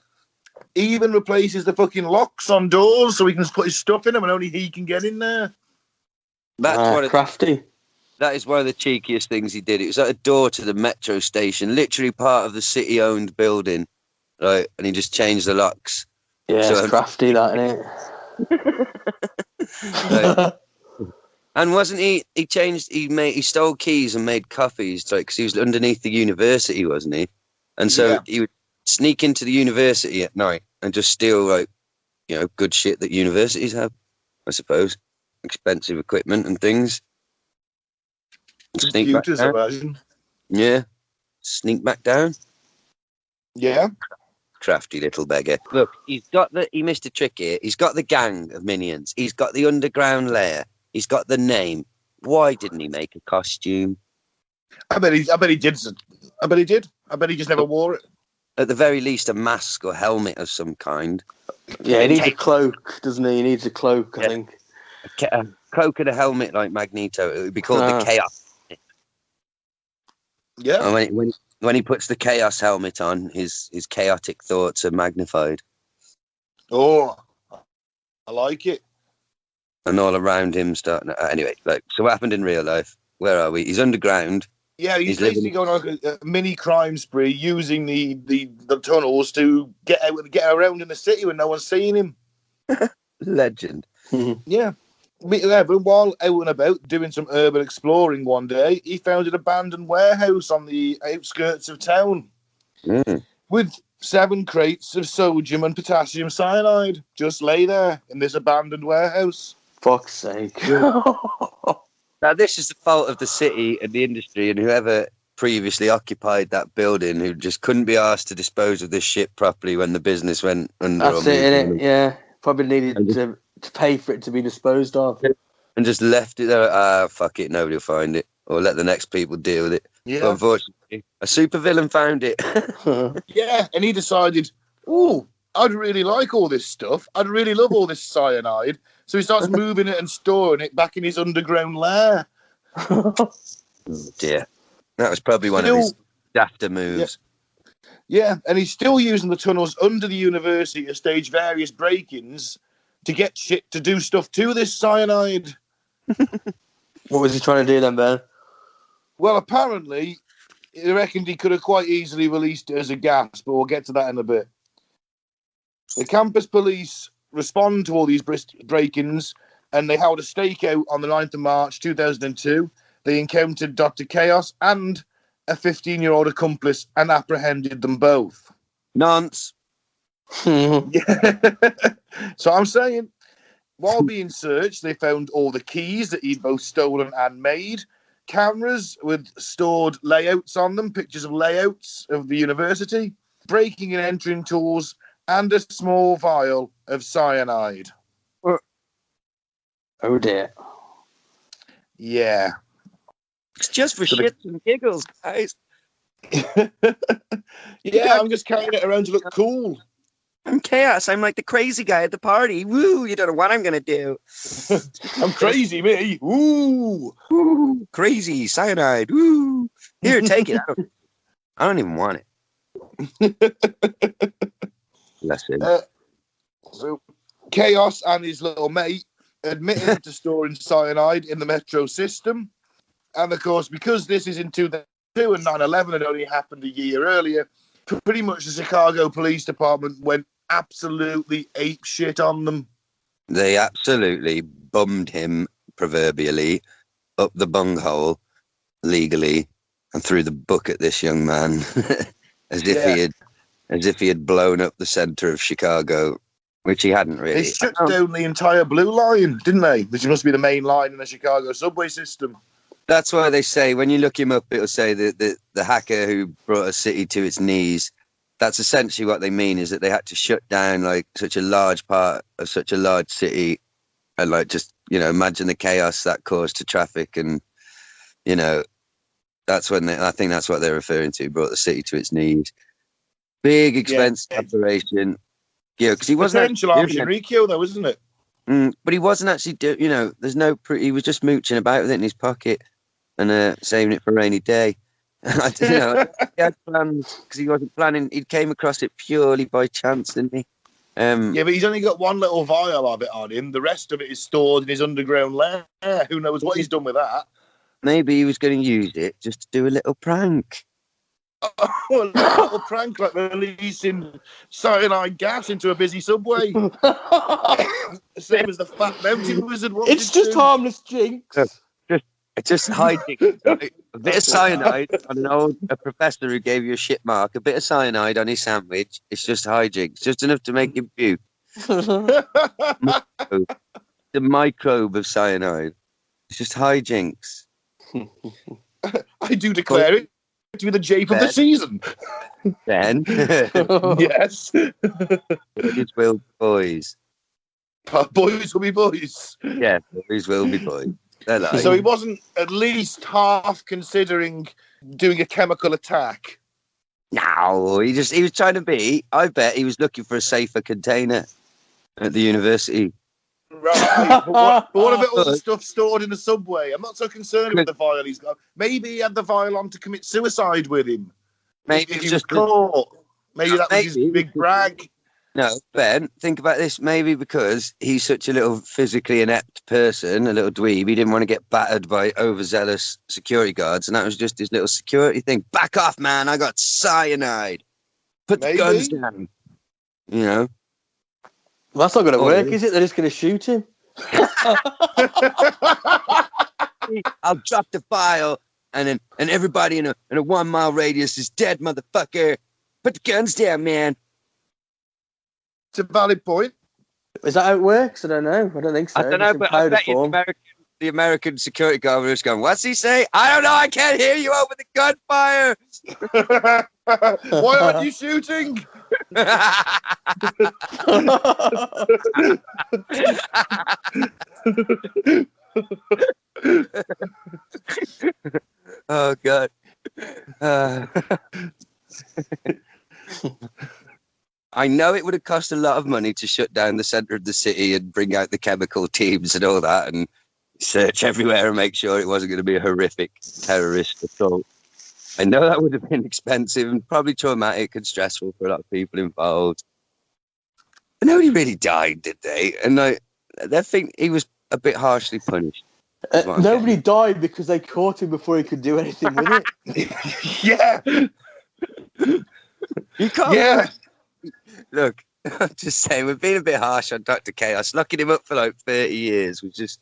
He even replaces the fucking locks on doors so he can just put his stuff in them and only he can get in there. That's crafty. That is one of the cheekiest things he did. It was at a door to the metro station, literally part of the city-owned building, right? And he just changed the locks. Yeah, So, it's crafty, that, isn't it? Right. And wasn't he? He stole keys and made coffees, like, because he was underneath the university, wasn't he? And so he would sneak into the university at night and just steal, like, good shit that universities have, I suppose, expensive equipment and things. Sneak back down. Imagine. Yeah, sneak back down. Yeah. Crafty little beggar. Look, he missed a trick here. He's got the gang of minions. He's got the underground lair. He's got the name. Why didn't he make a costume? I bet he did. I bet he just never wore it. At the very least, a mask or helmet of some kind. Yeah, he needs a cloak, doesn't he? He needs a cloak, I think. A cloak and a helmet like Magneto. It would be called the Chaos. Yeah. And when he puts the Chaos helmet on, his chaotic thoughts are magnified. Oh, I like it. And all around him starting. Anyway, so what happened in real life? Where are we? He's underground. Yeah, he's basically going on a mini crime spree, using the tunnels to get around in the city when no one's seeing him. Legend. Yeah. While out and about doing some urban exploring one day, he found an abandoned warehouse on the outskirts of town with 7 crates of sodium and potassium cyanide just lay there in this abandoned warehouse. Fuck's sake. Now, this is the fault of the city and the industry and whoever previously occupied that building, who just couldn't be asked to dispose of this shit properly when the business went under. That's it, innit? Yeah. Probably needed to pay for it to be disposed of. And just left it there. Fuck it, nobody will find it. Or let the next people deal with it. Yeah. But unfortunately, a supervillain found it. Yeah, and he decided, I'd really like all this stuff. I'd really love all this cyanide. So he starts moving it and storing it back in his underground lair. Oh dear. That was probably one of his dafter moves. Yeah, and he's still using the tunnels under the university to stage various break-ins to get shit to do stuff to this cyanide. What was he trying to do then, Ben? Well, apparently, he reckoned he could have quite easily released it as a gas, but we'll get to that in a bit. The campus police respond to all these break-ins, and they held a stakeout on the 9th of March 2002. They encountered Dr. Chaos and a 15-year-old accomplice and apprehended them both. Nonce. Yeah. So I'm saying, while being searched, they found all the keys that he'd both stolen and made, cameras with stored layouts on them, pictures of layouts of the university, breaking and entering tools, and a small vial of cyanide. Oh dear. Yeah. It's just for shits and giggles, guys. Yeah, I'm just carrying it around to look cool. I'm Chaos. I'm like the crazy guy at the party. Woo, you don't know what I'm going to do. I'm crazy, me. Ooh. Woo, crazy, cyanide. Woo. Here, take it. I don't even want it. Bless him. So, Chaos and his little mate admitted to storing cyanide in the metro system. And, of course, because this is in 2002 and 9/11 had only happened a year earlier, pretty much the Chicago Police Department went absolutely ape shit on them. They absolutely bummed him proverbially, up the bunghole legally and threw the book at this young man as if he had blown up the center of Chicago, which he hadn't really. They shut down the entire blue line, didn't they? Which must be the main line in the Chicago subway system. That's why they say, when you look him up, it'll say that the hacker who brought a city to its knees. That's essentially what they mean, is that they had to shut down like such a large part of such a large city, and like just, you know, imagine the chaos that caused to traffic, and you know, that's when I think that's what they're referring to. Brought the city to its knees. Big expensive operation. Yeah, because he wasn't potential option Enrico, though, isn't it? But he wasn't actually doing. You know, there's no. He was just mooching about with it in his pocket and saving it for a rainy day. I don't know. He had plans because he wasn't planning. He came across it purely by chance, didn't he? Yeah, but he's only got one little vial of it on him. The rest of it is stored in his underground lair. Who knows what he's done with that? Maybe he was going to use it just to do a little prank. Oh, a little prank, like releasing cyanide gas into a busy subway. Same as the Fat Mountain Wizard wanted. It's just harmless jinx. Just hijinks. A bit of cyanide on a professor who gave you a shit mark. A bit of cyanide on his sandwich. It's just hijinks. Just enough to make him puke. The microbe of cyanide. It's just hijinks. I do declare it to be the jape of the season. Ben? Yes. Boys will be boys. Boys will be boys. Yeah, boys will be boys. So he wasn't at least half considering doing a chemical attack. No, he was trying to be. I bet he was looking for a safer container at the university. Right. But what about all the stuff stored in the subway? I'm not so concerned with the vial he's got. Maybe he had the vial on to commit suicide with him. Maybe if he was caught. Maybe that was his big brag. No, Ben, think about this. Maybe because he's such a little physically inept person, a little dweeb, he didn't want to get battered by overzealous security guards, and that was just his little security thing. Back off, man! I got cyanide. Put the guns down. You know. Well, that's not going to work, is it? They're just going to shoot him. I'll drop the file, and everybody in a 1 mile radius is dead, motherfucker. Put the guns down, man. It's a valid point. Is that how it works? I don't know. I don't think so. I don't know, but I bet you the American security guard was going, what's he say? I don't know. I can't hear you over the gunfire. Why aren't you shooting? Oh, God. I know it would have cost a lot of money to shut down the centre of the city and bring out the chemical teams and all that and search everywhere and make sure it wasn't going to be a horrific terrorist assault. I know that would have been expensive and probably traumatic and stressful for a lot of people involved. But nobody really died, did they? And they think he was a bit harshly punished. Nobody died because they caught him before he could do anything with it. Yeah. You can't. Yeah. Look, I'm just saying, we're being a bit harsh on Dr. Chaos. Locking him up for like 30 years was just,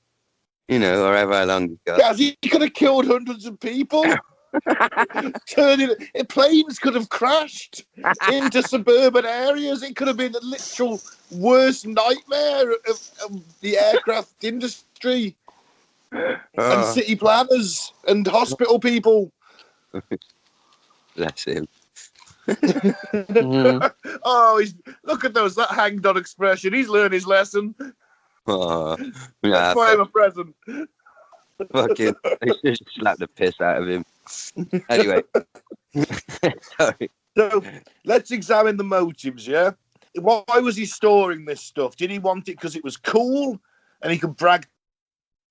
you know, or however long he got. Yeah, he could have killed hundreds of people. Planes could have crashed into suburban areas. It could have been the literal worst nightmare of the aircraft industry and city planners and hospital people. Bless him. Oh, look at that hanged on expression. He's learned his lesson. Oh, Let's buy him a present. Fucking, they just slapped the piss out of him. Anyway, sorry. So let's examine the motives. Yeah, why was he storing this stuff? Did he want it because it was cool and he could brag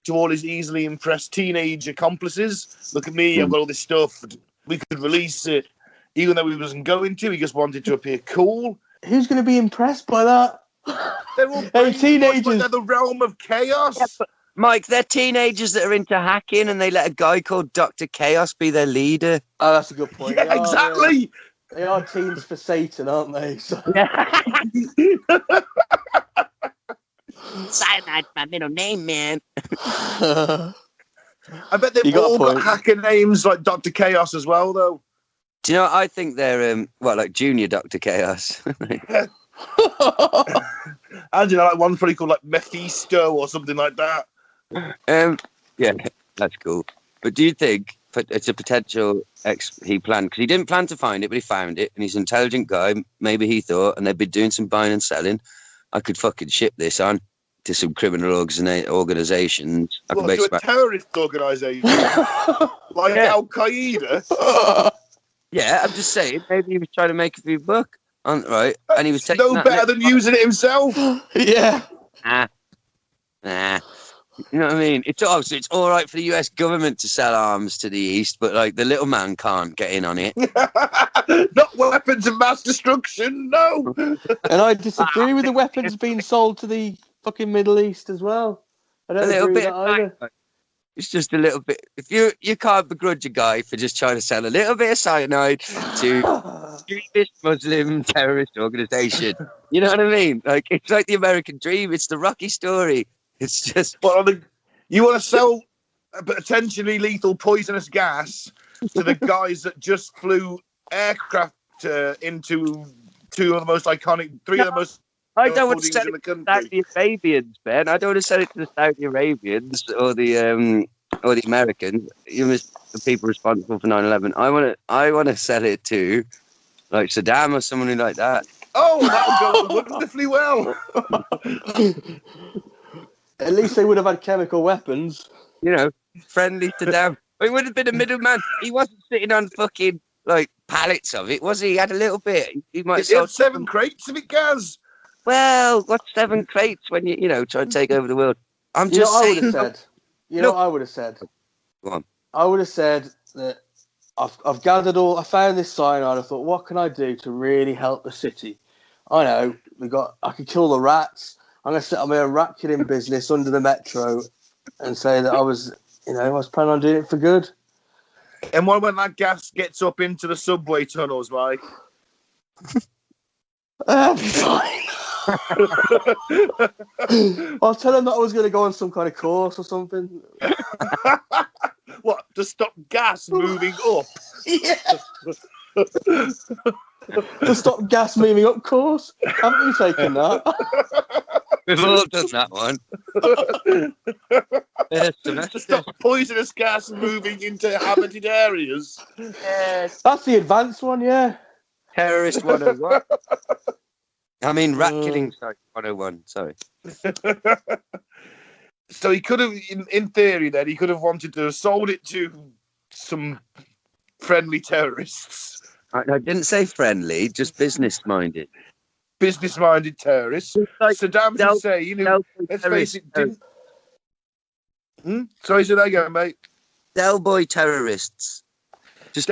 to all his easily impressed teenage accomplices? Look at me, I've got all this stuff. We could release it. Even though he wasn't going to, he just wanted to appear cool. Who's going to be impressed by that? They're all teenagers. They're the realm of chaos. Yeah, but Mike, they're teenagers that are into hacking, and they let a guy called Dr. Chaos be their leader. Oh, that's a good point. Yeah, exactly. They are teens for Satan, aren't they? So. Cyanide's my middle name, man. I bet they've You got a all got point. hacker names like Dr. Chaos as well, though. Do you know? I think they're like Junior Dr. Chaos. And you know, like one's probably called like Mephisto or something like that. Yeah, that's cool. But do you think it's a potential he planned, because he didn't plan to find it, but he found it, and he's an intelligent guy. Maybe he thought, and they've been doing some buying and selling. I could fucking ship this on to some criminal organizations. I could make To a some... terrorist organisation like Al Qaeda. Yeah, I'm just saying. Maybe he was trying to make a few bucks, right? And he was taking No better than using it himself. Yeah. Nah. You know what I mean? It's all right for the US government to sell arms to the East, but like the little man can't get in on it. Not weapons of mass destruction, no. And I disagree with the weapons being sold to the fucking Middle East as well. I don't agree with that either. It's just a little bit. If you can't begrudge a guy for just trying to sell a little bit of cyanide to Jewish Muslim terrorist organization, you know what I mean? Like it's like the American dream. It's the Rocky story. It's just. You want to sell a potentially lethal poisonous gas to the guys that just flew aircraft into three of the most. I don't want to sell it to the Saudi Arabians, Ben. I don't want to sell it to the Saudi Arabians or the Americans. The people responsible for 9/11. I want to sell it to like Saddam or someone like that. Oh, that'll go wonderfully well. At least they would have had chemical weapons. You know, friendly to them. He would have been a middleman. He wasn't sitting on fucking like pallets of it, was he? He had a little bit. He might have 7 crates of it, Gaz. Well, what's 7 crates when you try and take over the world? I'm just saying. What I would have said. Go on. I would have said that I've gathered all. I found this cyanide. I thought, what can I do to really help the city? I know I could kill the rats. I'm going to set up my own rat killing business under the metro and say that I was planning on doing it for good. And what when that gas gets up into the subway tunnels, Mike? Fine. I'll tell him that I was going to go on some kind of course or something. What? To stop gas moving up? Yeah. To stop gas moving up course? Haven't you taken that? We've all done that one. To stop poisonous gas moving into habited areas. Yes. That's the advanced one, yeah. Terrorist 101. I mean, rat killing, sorry, 101, sorry. So he could have, in theory, then, he could have wanted to have sold it to some friendly terrorists. I didn't say friendly, just business-minded. Business-minded terrorists. Like Saddam Hussein, let's face it, didn't... Sorry, say that again, mate. Del Boy terrorists. Just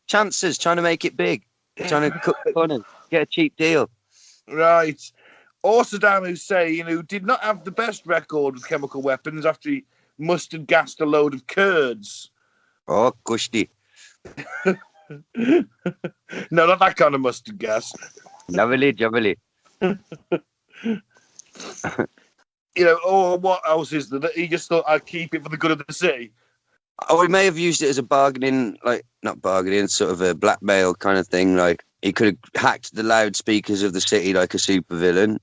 chances, trying to make it big. Trying to cut corners, get a cheap deal. Right. Or Saddam Hussein, who did not have the best record with chemical weapons after he mustard gassed a load of Kurds. Oh, Kushti. No, not that kind of mustard gas. Lovely. Or what else is there? That he just thought, I'd keep it for the good of the city. Oh, he may have used it as a bargaining, not bargaining, sort of a blackmail kind of thing. Like, he could have hacked the loudspeakers of the city like a supervillain,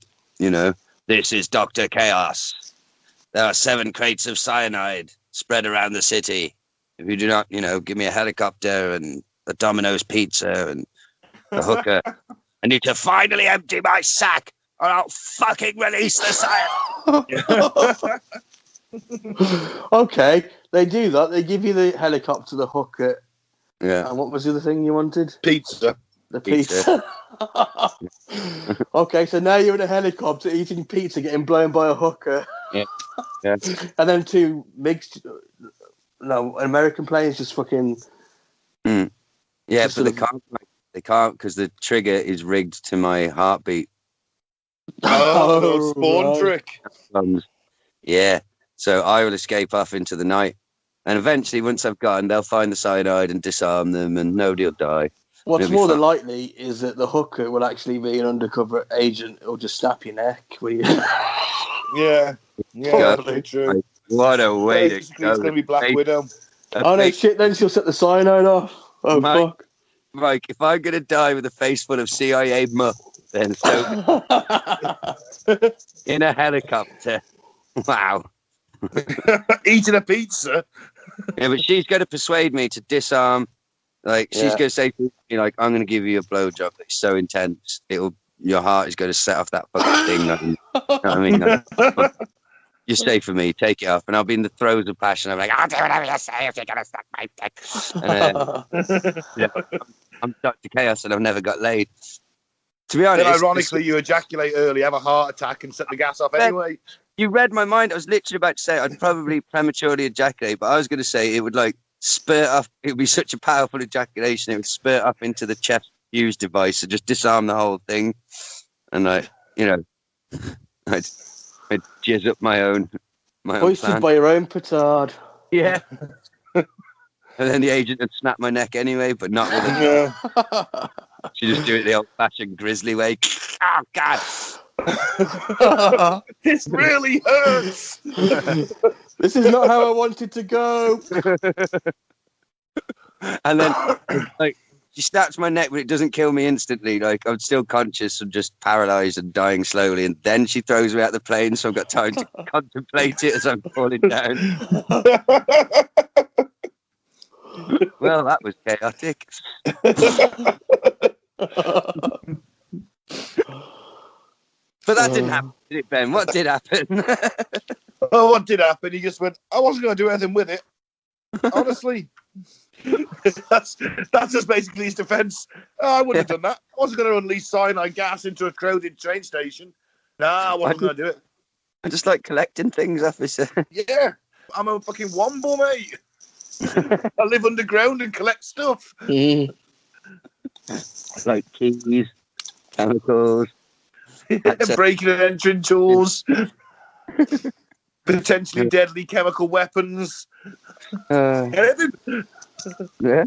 This is Dr. Chaos. There are 7 crates of cyanide spread around the city. If you do not, give me a helicopter and a Domino's pizza and a hooker, I need to finally empty my sack or I'll fucking release the cyanide. Okay, they do that. They give you the helicopter, the hooker. Yeah. And what was the other thing you wanted? Pizza. The pizza. Okay, so now you're in a helicopter eating pizza, getting blown by a hooker. Yeah. And then 2 mixed. No, American planes just fucking. Yeah, but they can't. They can't because the trigger is rigged to my heartbeat. Oh, spawn trick. Yeah. So I will escape off into the night. And eventually, once I've gone, they'll find the cyanide and disarm them and nobody will die. What's It'll be more than fun. likely is that the hooker will actually be an undercover agent who'll just snap your neck. Yeah. Yeah, Probably. true. Like, what a way to Basically, it's go. going to be Black Widow. Oh no, shit, then she'll set the cyanide off. Oh, Mike. fuck. Mike, if I'm going to die with a face full of CIA muck, then so in a helicopter. Wow. Eating a pizza. Yeah, but she's going to persuade me to disarm. Like, she's Yeah. going to say to me, like, I'm going to give you a blowjob that's so intense, your heart is going to set off that fucking thing. Like, you know what I mean? Like, you're safe for me. Take it off. And I'll be in the throes of passion. I'm like, I'll do whatever you say if you're going to suck my dick. And then, I'm Dr. Chaos and I've never got laid. To be honest. Then ironically, you ejaculate early, have a heart attack, and set the gas off anyway. You read my mind. I was literally about to say I'd probably prematurely ejaculate, but I was going to say it would like spurt off. It would be such a powerful ejaculation. It would spurt up into the chest fuse device and just disarm the whole thing. And like, you know, I'd jizz up my own Hoisted plan. by your own petard. Yeah. And then the agent would snap my neck anyway, but not with a. Yeah. She just do it the old-fashioned grisly way. Oh God. This really hurts. This is not how I wanted to go. And then, like, she snaps my neck, but it doesn't kill me instantly. Like, I'm still conscious and just paralyzed and dying slowly. And then she throws me out the plane, so I've got time to contemplate it as I'm falling down. Well, that was chaotic. But that didn't happen, did it, Ben? What did happen? Oh, what did happen? He just went, I wasn't going to do anything with it. Honestly. that's just basically his defence. Oh, I wouldn't have done that. I wasn't going to unleash cyanide gas into a crowded train station. Nah, I wasn't going to do it. I just like collecting things, officer. Yeah, I'm a fucking womble, mate. I live underground and collect stuff. Like keys, chemicals. Breaking and entering tools. Potentially deadly chemical weapons. Anything. Yeah.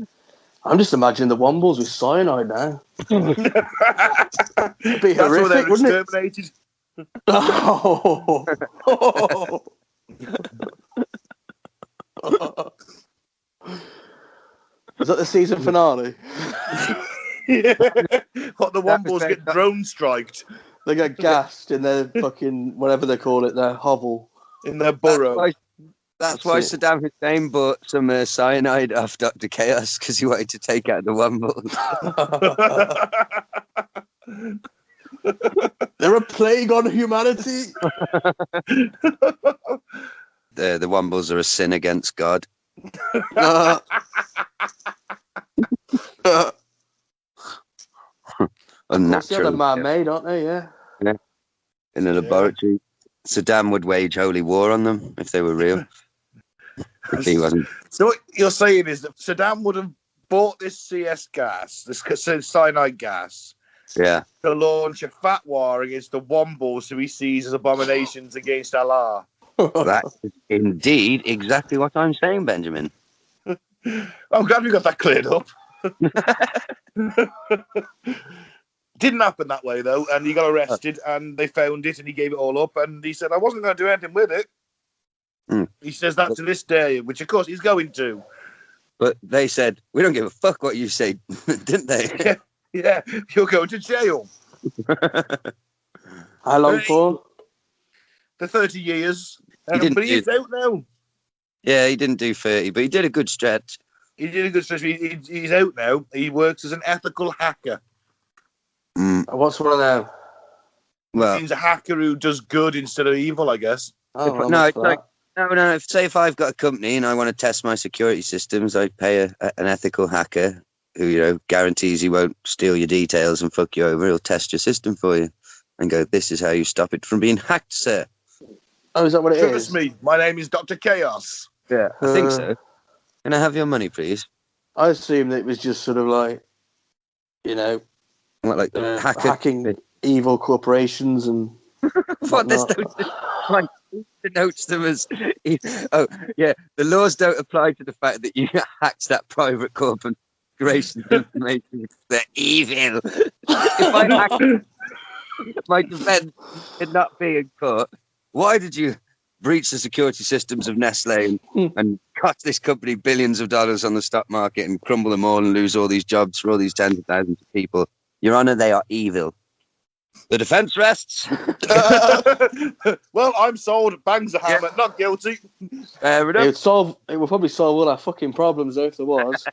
I'm just imagining the Wombles with cyanide now. It'd be That's why they horrific, were wouldn't it? exterminated. Oh. Is that the season finale? Yeah. What, the Wombles get drone striked They get gassed in their fucking, whatever they call it, their hovel. in their burrow. That's why Saddam Hussein bought some cyanide off Dr. Chaos, because he wanted to take out the Wombles. They're a plague on humanity. The Wombles are a sin against God. Unnatural. They're man-made, aren't they? Yeah. In a laboratory. Saddam would wage holy war on them if they were real. If he wasn't. So what you're saying is that Saddam would have bought this CS gas, this cyanide gas, Yeah. to launch a fat war against the Wombles who he sees as abominations against Allah. That is indeed exactly what I'm saying, Benjamin. I'm glad we got that cleared up. Didn't happen that way, though, and he got arrested, and they found it, and he gave it all up, and he said, I wasn't going to do anything with it. He says that to this day, which, of course, he's going to. But they said, we don't give a fuck what you say, didn't they? Yeah, you're going to jail. How long for? For 30 years. He didn't but he's out now. Yeah, he didn't do 30, but he did a good stretch. He did a good stretch. He's out now. He works as an ethical hacker. What's one of them? Well, He's a hacker who does good instead of evil, I guess. no, it's like, no. Say if I've got a company and I want to test my security systems, I pay an ethical hacker who, you know, guarantees he won't steal your details and fuck you over. He'll test your system for you and go, this is how you stop it from being hacked, sir. Oh, is that what it is? Trust me, my name is Dr. Chaos. Yeah, I think so. Can I have your money, please? I assume that it was just sort of like, you know, What, like hacking evil corporations and what? There's no like denotes them as. Oh yeah, the laws don't apply to the fact that you hacked that private corp and creation of information. They're evil. If my defense in not being caught, why did you breach the security systems of Nestle and cost this company billions of dollars on the stock market and crumble them all and lose all these jobs for all these tens of thousands of people? Your Honor, they are evil. The defense rests. Well, I'm sold. Bangs a hammer. Not guilty. It would probably solve all our fucking problems though if there was.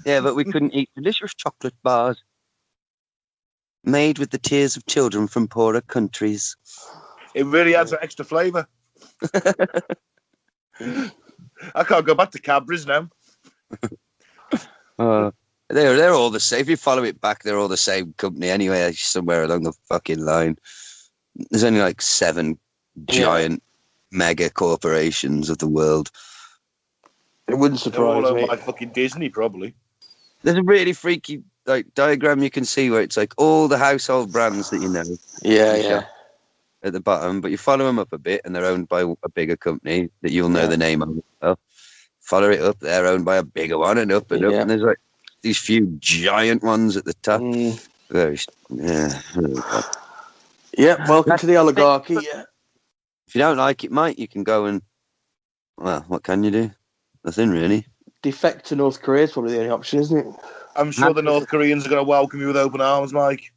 Yeah, but we couldn't eat delicious chocolate bars made with the tears of children from poorer countries. It really adds an extra flavour. I can't go back to Cadbury's now. They're all the same. If you follow it back, they're all the same company anyway, somewhere along the fucking line. There's only like 7 giant mega corporations of the world. It wouldn't They're surprise all me. like fucking Disney, probably. There's a really freaky diagram you can see where it's like all the household brands that you know. Yeah. At the bottom, but you follow them up a bit and they're owned by a bigger company that you'll know the name of. Well, follow it up, they're owned by a bigger one and up and up. And there's like these few giant ones at the top. Welcome to the oligarchy. Yeah. If you don't like it, mate, you can go and, well, what can you do? Nothing really. Defect to North Korea is probably the only option, isn't it? I'm sure the North Koreans are going to welcome you with open arms, Mike.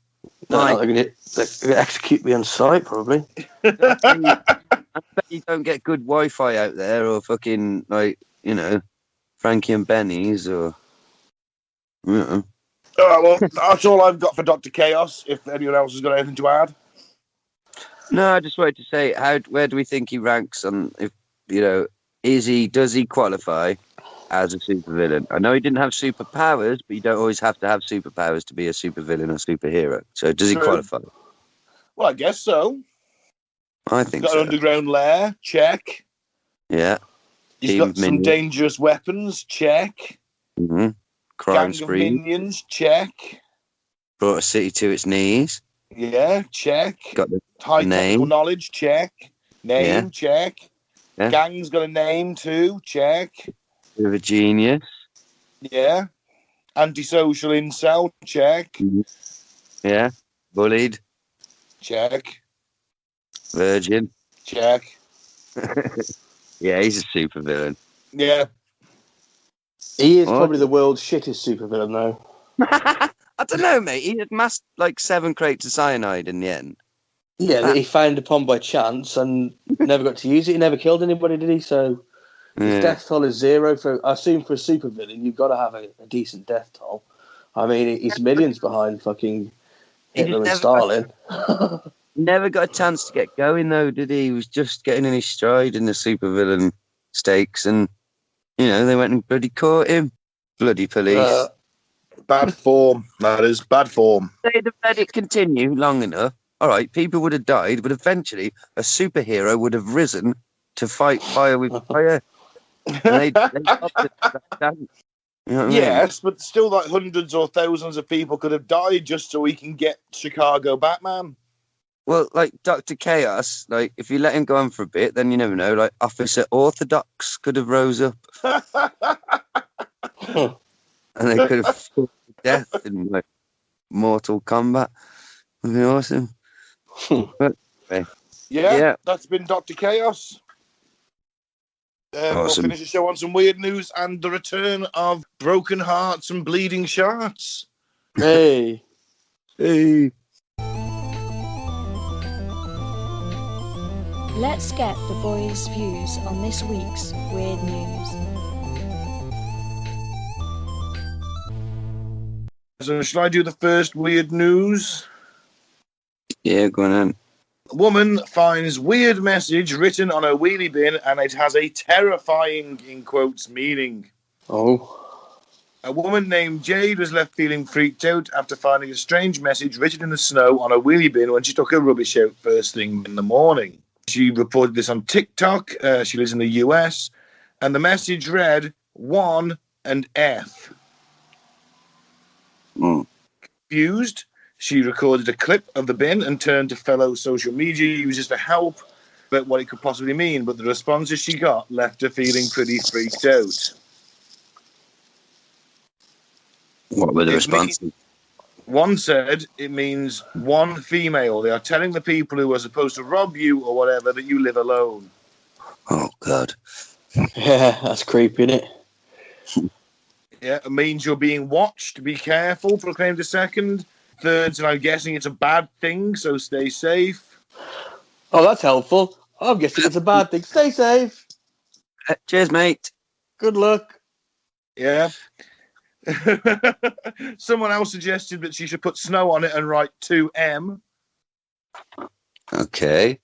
No, they're going to execute me on sight, probably. I bet you don't get good Wi-Fi out there, or fucking Frankie and Benny's, or. All right, well, that's all I've got for Dr. Chaos. If anyone else has got anything to add. No, I just wanted to say, where do we think he ranks on? If does he qualify as a supervillain? I know he didn't have superpowers, but you don't always have to have superpowers to be a supervillain or superhero. So does he qualify? Well, I guess so. I think He's got an underground lair, check. Yeah. He's got some dangerous weapons, check. Mm-hmm. Crime Gang spree. of minions, check. Brought a city to its knees. Yeah, check. Got the high name. technical knowledge, check. Name, check. Yeah. Gang's got a name too, check. Bit of a genius. Yeah. Antisocial incel, check. Mm-hmm. Yeah. Bullied. Check. Virgin. Check. Yeah, he's a supervillain. Yeah. He is probably the world's shittest supervillain, though. I don't know, mate. He had massed like 7 crates of cyanide in the end. Yeah, that he found upon by chance and never got to use it. He never killed anybody, did he? So his death toll is 0. I assume for a supervillain, you've got to have a decent death toll. I mean, he's millions behind fucking Hitler and Stalin. Never got a chance to get going, though, did he? He was just getting in his stride in the supervillain stakes, and, they went and bloody caught him. Bloody police. Bad form, that is. Bad form. They'd have let it continue long enough. All right, people would have died, but eventually a superhero would have risen to fight fire with fire. And yes, but still, like hundreds or thousands of people could have died just so we can get Chicago Batman. Well, like Dr. Chaos, like if you let him go on for a bit, then you never know. Like Officer Orthodox could have rose up, and they could have fought to death in like Mortal Kombat. Would be awesome. Yeah, that's been Dr. Chaos. Awesome. We'll finish the show on some weird news and the return of broken hearts and bleeding sharks. Hey. Let's get the boys' views on this week's weird news. So should I do the first weird news? Yeah, go on. A woman finds weird message written on a wheelie bin and it has a terrifying, in quotes, meaning. Oh. A woman named Jade was left feeling freaked out after finding a strange message written in the snow on a wheelie bin when she took her rubbish out first thing in the morning. She reported this on TikTok. She lives in the US. And the message read, 1 and F. Confused, she recorded a clip of the bin and turned to fellow social media users for help about what it could possibly mean. But the responses she got left her feeling pretty freaked out. What were the It responses? One said it means one female. They are telling the people who are supposed to rob you or whatever that you live alone. Oh, God. Yeah, that's creepy, isn't it? Yeah, it means you're being watched. Be careful, proclaimed a second. Third, and I'm guessing it's a bad thing, so stay safe. Oh, that's helpful. I'm guessing it's a bad thing. Stay safe. Cheers, mate. Good luck. Yeah. Someone else suggested that she should put snow on it and write 2M. Okay.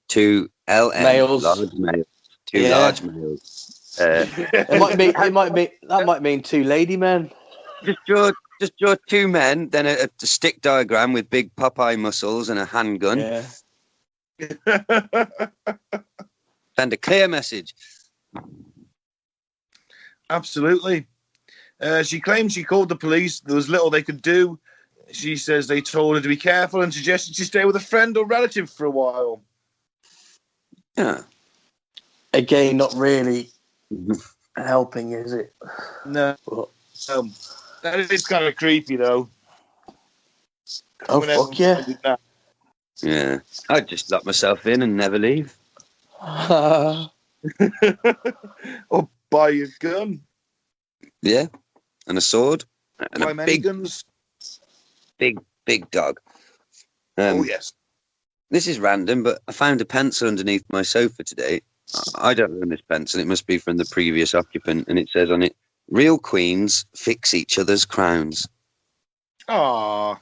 2 LM. Males. Large males. 2 Yeah. large males. That might mean 2 lady men. Just draw 2 men, then a stick diagram with big Popeye muscles and a handgun. Yeah. Send a clear message. Absolutely. She claims she called the police. There was little they could do. She says they told her to be careful and suggested she stay with a friend or relative for a while. Yeah. Again, not really helping, is it? No. That is kind of creepy, though. Oh, fuck yeah. Yeah. I'd just lock myself in and never leave. Or buy a gun. Yeah. And a sword. And Buy a many guns. big dog. Oh, yes. This is random, but I found a pencil underneath my sofa today. I don't own this pencil. It must be from the previous occupant. And it says on it, "Real queens fix each other's crowns." Aww.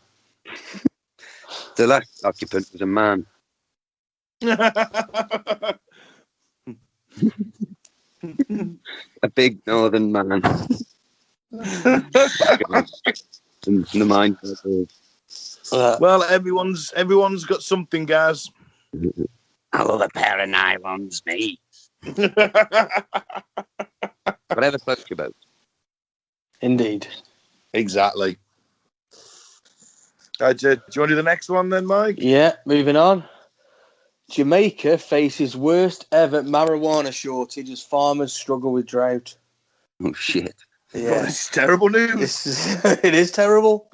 The last occupant was a man. A big northern man. The mind. Well, everyone's got something, guys. I love a pair of nylons, me. Whatever floats your boat. Indeed. Exactly. Do you want to do the next one then, Mike? Yeah, moving on. Jamaica faces worst ever marijuana shortage as farmers struggle with drought. Oh, shit. Yeah. Oh, this is terrible news. It is terrible.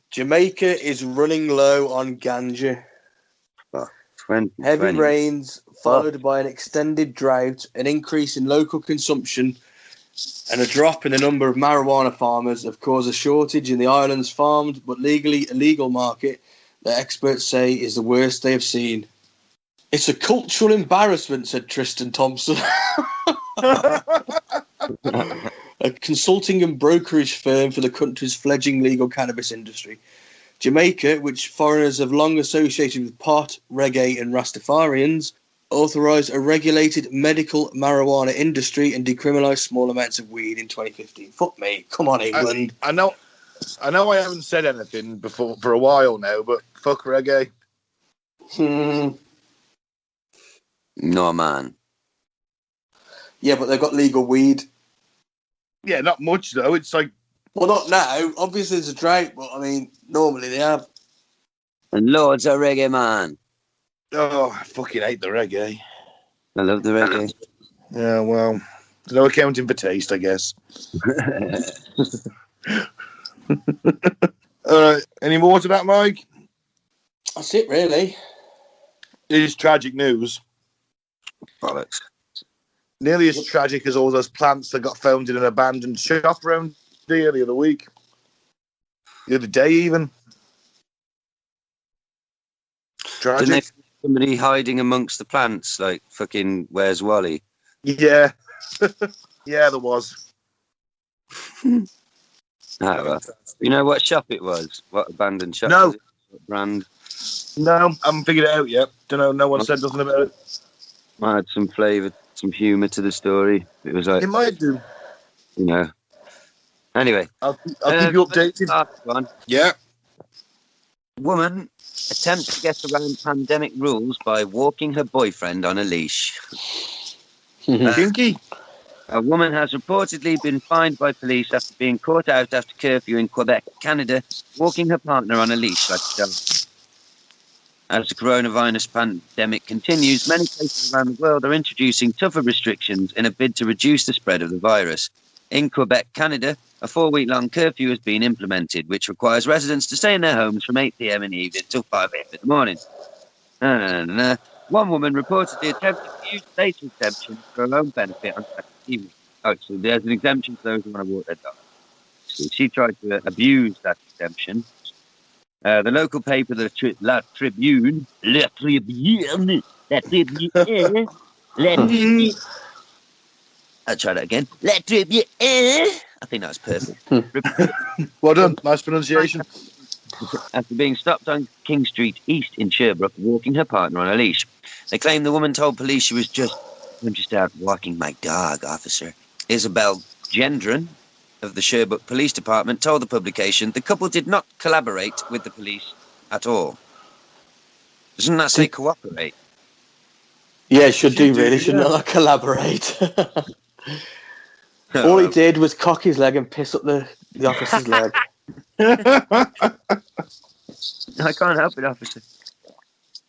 Jamaica is running low on ganja. 20. Heavy rains, followed by an extended drought, an increase in local consumption, and a drop in the number of marijuana farmers have caused a shortage in the island's farmed but legally illegal market that experts say is the worst they have seen. It's a cultural embarrassment, said Tristan Thompson, a consulting and brokerage firm for the country's fledgling legal cannabis industry. Jamaica, which foreigners have long associated with pot, reggae and Rastafarians, authorised a regulated medical marijuana industry and decriminalised small amounts of weed in 2015. Fuck me. Come on, England. I know I haven't said anything before for a while now, but fuck reggae. No, man. Yeah, but they've got legal weed. Yeah, not much, though. It's like... Well, not now. Obviously, there's a drought, but, I mean, normally they have. And loads of reggae, man. Oh, I fucking hate the reggae. I love the reggae. Yeah, well, there's no accounting for taste, I guess. All right, any more to that, Mike? That's it, really. It is tragic news. Bollocks. Nearly as tragic as all those plants that got found in an abandoned shop around here the other week. The other day, even. Tragic. Didn't they find somebody hiding amongst the plants, like fucking Where's Wally? Yeah. Yeah, there was. Oh, well. You know what shop it was? What abandoned shop? No. Was it? What brand? No, I haven't figured it out yet. Don't know. No one said nothing about it. Might add some flavour, some humour to the story. It was like, It might do. you know. Anyway. I'll keep you updated. Last one. Yeah. Woman attempts to get around pandemic rules by walking her boyfriend on a leash. Kinky. A woman has reportedly been fined by police after being caught out after curfew in Quebec, Canada, walking her partner on a leash like a dog. As the coronavirus pandemic continues, many places around the world are introducing tougher restrictions in a bid to reduce the spread of the virus. In Quebec, Canada, a 4-week-long curfew has been implemented, which requires residents to stay in their homes from 8 p.m. in the evening till 5 a.m. in the morning. One woman reportedly attempted to use state exemption for her own benefit on Saturday evening. Oh, so there's an exemption for those who want to walk their dog. So she tried to abuse that exemption. The local paper, La Tribune, I'll try that again. La Tribune. I think that was perfect. Well done. Nice pronunciation. After being stopped on King Street East in Sherbrooke, walking her partner on a leash. They claim the woman told police she was I'm just out walking my dog, officer. Isabel Gendron of the Sherbrooke Police Department told the publication the couple did not collaborate with the police at all. Doesn't that say cooperate? Yeah, should do really. Should not collaborate. All he did was cock his leg and piss up the officer's leg. I can't help it, officer.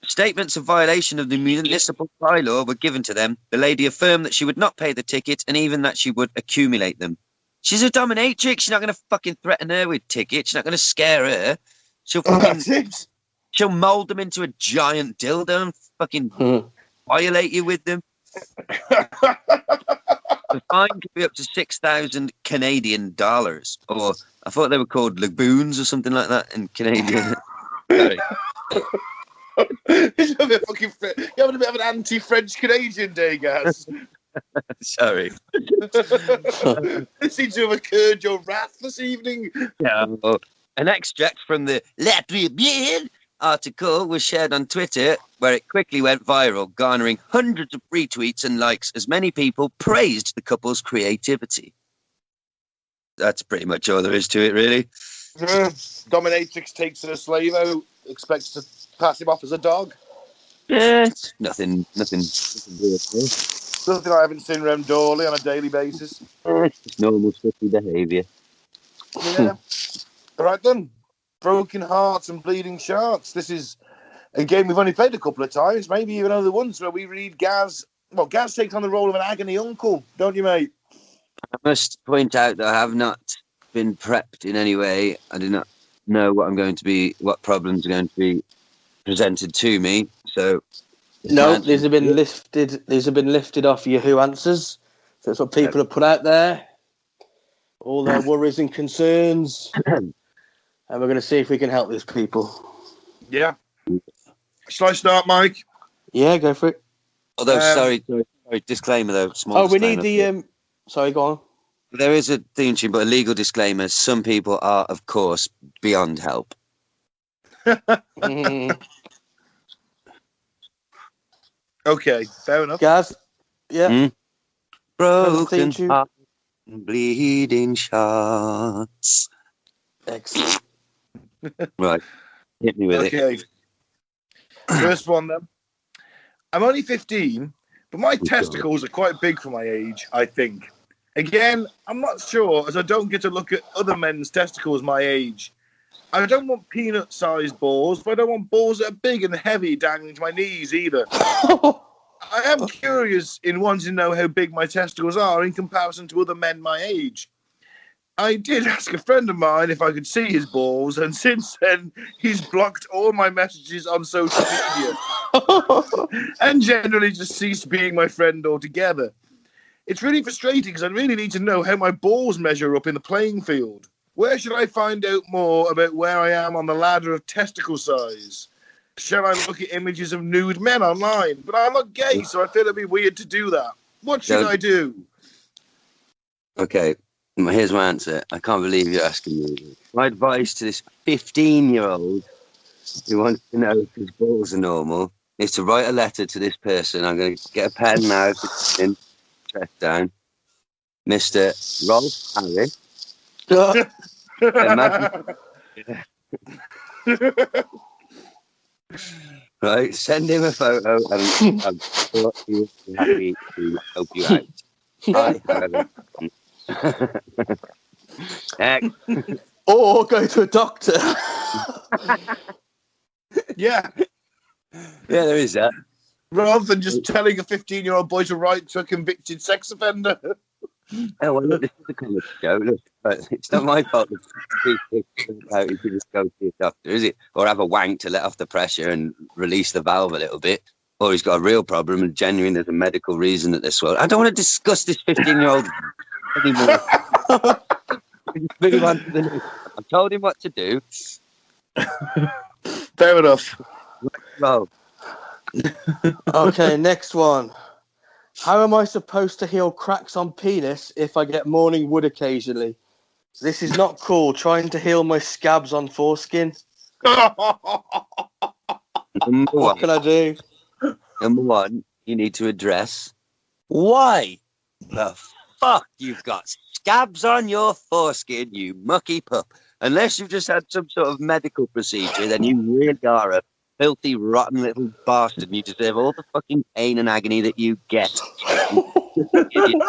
Statements of violation of the municipal bylaw were given to them. The lady affirmed that she would not pay the ticket and even that she would accumulate them. She's a dominatrix. She's not going to fucking threaten her with tickets. She's not going to scare her. She'll mould them into a giant dildo and fucking violate you with them. The fine could be up to 6,000 Canadian dollars, or I thought they were called lagoons or something like that in Canadian. Sorry. You're having a bit of an anti-French Canadian day, guys. Sorry. It seems to have occurred your wrath this evening. Yeah. An extract from the La Tribune article was shared on Twitter, where it quickly went viral, garnering hundreds of retweets and likes as many people praised the couple's creativity. That's pretty much all there is to it, really. Dominatrix takes her slave out, expects to pass him off as a dog. Yeah, nothing weird there. Something I haven't seen around Dawley on a daily basis. It's just normal stuffy behaviour. Yeah. All right then. Broken Hearts and Bleeding Sharks. This is a game we've only played a couple of times, maybe even other ones, where we read Gaz. Well, Gaz takes on the role of an agony uncle, don't you, mate? I must point out that I have not been prepped in any way. I do not know what problems are going to be presented to me. So no, these have been lifted off Yahoo Answers. So that's what people have put out there. All their worries and concerns. And we're going to see if we can help these people. Yeah. Shall I start, Mike? Yeah, go for it. Although, sorry, disclaimer though. Small disclaimer. We need the... Sorry, go on. There is a theme tune, but a legal disclaimer. Some people are, of course, beyond help. Okay, fair enough. Gaz? Yeah. Broken heart and bleeding shots. Excellent. Right. Hit me with it. Okay. First one then. I'm only 15, but my testicles are quite big for my age, I think. Again, I'm not sure, as I don't get to look at other men's testicles my age. I don't want peanut-sized balls, but I don't want balls that are big and heavy dangling to my knees either. I am curious in wanting to know how big my testicles are in comparison to other men my age. I did ask a friend of mine if I could see his balls, and since then, he's blocked all my messages on social media and generally just ceased being my friend altogether. It's really frustrating because I really need to know how my balls measure up in the playing field. Where should I find out more about where I am on the ladder of testicle size? Shall I look at images of nude men online? But I'm not gay, so I feel it'd be weird to do that. What should I do? Okay. Here's my answer. I can't believe you're asking me. My advice to this 15-year-old who wants to know if his balls are normal is to write a letter to this person. I'm going to get a pen now, press down. Mr. Rolf Harris. Right, send him a photo and I'm sure he will be happy to help you out. I have or go to a doctor. Yeah, there is that. Rather than just telling a 15-year-old boy to write to a convicted sex offender. Oh, well, look, this is a comedy show. Look, it's not my fault that people out you can just go to your doctor, is it? Or have a wank to let off the pressure and release the valve a little bit. Or he's got a real problem and genuine, there's a medical reason that they're swollen. I don't want to discuss this 15-year-old anymore. Just move on to the next. I've told him what to do. Fair enough. Well, Okay, next one. How am I supposed to heal cracks on penis if I get morning wood occasionally? This is not cool. Trying to heal my scabs on foreskin. What can I do? Number one, you need to address why the fuck you've got scabs on your foreskin, you mucky pup. Unless you've just had some sort of medical procedure, then you really are a filthy, rotten little bastard and you deserve all the fucking pain and agony that you get. You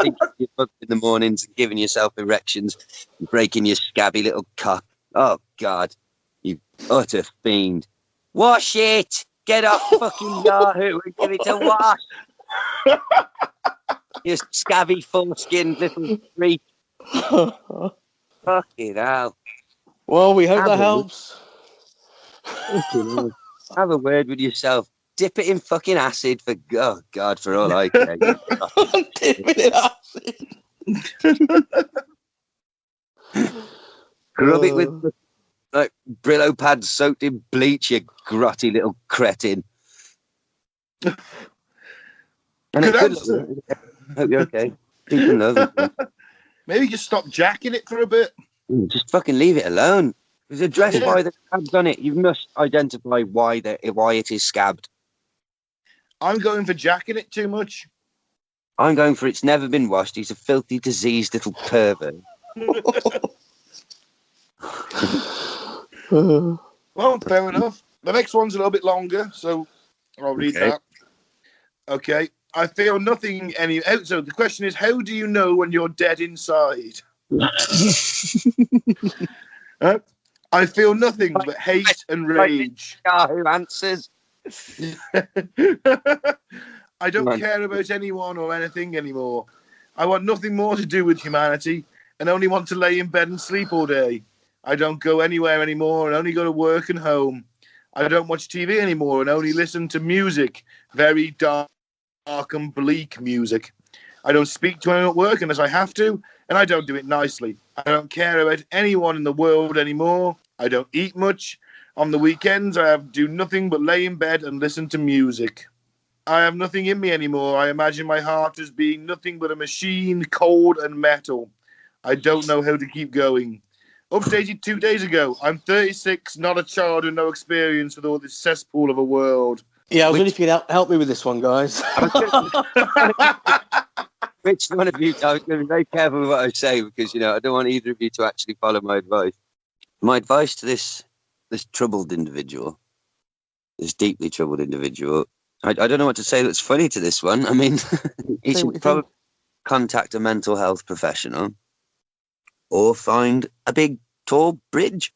think you're up in the mornings and giving yourself erections and breaking your scabby little cock. Oh, God, you utter fiend. Wash it! Get off fucking Yahoo and give it a wash! You scabby, full-skinned little freak. Fucking hell. Well, we hope that helps. Have a word with yourself. Dip it in fucking acid for oh God, for all I care. Dip it in acid. Rub it with like Brillo pads soaked in bleach, you grotty little cretin. And Good answer. Hope you're okay. Peace and love. Maybe just stop jacking it for a bit. Just fucking leave it alone. There's address why the scab's on it. You must identify why it is scabbed. I'm going for jacking it too much. I'm going for it's never been washed. He's a filthy, diseased little pervert. Well, fair enough. The next one's a little bit longer, so I'll read that. Okay. I feel nothing so the question is, how do you know when you're dead inside? I feel nothing but hate and rage. Who answers? I don't care about anyone or anything anymore. I want nothing more to do with humanity and only want to lay in bed and sleep all day. I don't go anywhere anymore and only go to work and home. I don't watch TV anymore and only listen to music, very dark and bleak music. I don't speak to anyone at work unless I have to, and I don't do it nicely. I don't care about anyone in the world anymore. I don't eat much. On the weekends, I do nothing but lay in bed and listen to music. I have nothing in me anymore. I imagine my heart as being nothing but a machine, cold and metal. I don't know how to keep going. Updated 2 days ago. I'm 36, not a child with no experience with all this cesspool of a world. Yeah, I was wondering if you could help me with this one, guys. Which one of you? I was going to be very careful with what I say because, I don't want either of you to actually follow my advice. My advice to this troubled individual, this deeply troubled individual, I don't know what to say that's funny to this one. I mean, he should probably contact a mental health professional or find a big, tall bridge.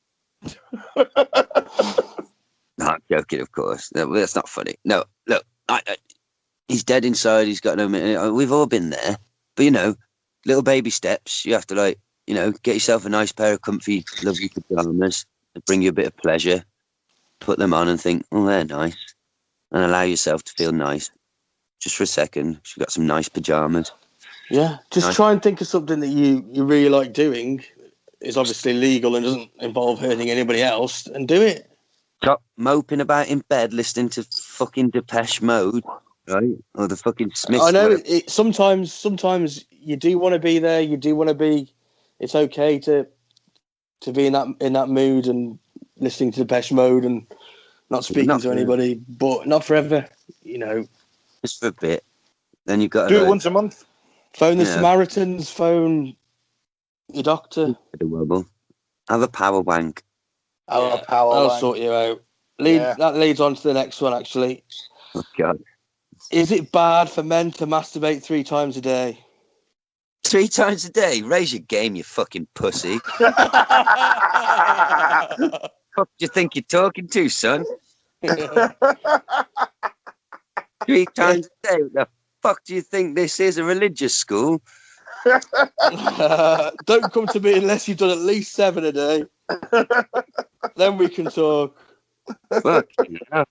No, I'm joking, of course. That's not funny. No, look, he's dead inside. He's got no... We've all been there. But, little baby steps. You have to, get yourself a nice pair of comfy, lovely pajamas that bring you a bit of pleasure. Put them on and think, oh, they're nice. And allow yourself to feel nice. Just for a second. You've got some nice pajamas. Yeah, just try and think of something that you really like doing. Is obviously legal and doesn't involve hurting anybody else, and do it. Stop moping about in bed listening to fucking Depeche Mode, right? Or the fucking Smiths. I know. Sometimes you do want to be there. You do want to be. It's okay to be in that mood and listening to Depeche Mode and not speaking to anybody, but not forever. Just for a bit. Then you've got to do it once a month. Phone the Samaritans. Phone your doctor. Have a power wank. I'll sort you out. That leads on to the next one, actually. Oh, God. Is it bad for men to masturbate 3 times a day? 3 times a day? Raise your game, you fucking pussy. What do you think you're talking to, son? 3 times a day? What the fuck do you think this is? A religious school? Don't come to me unless you've done at least 7 a day. Then we can talk. Fucking hell.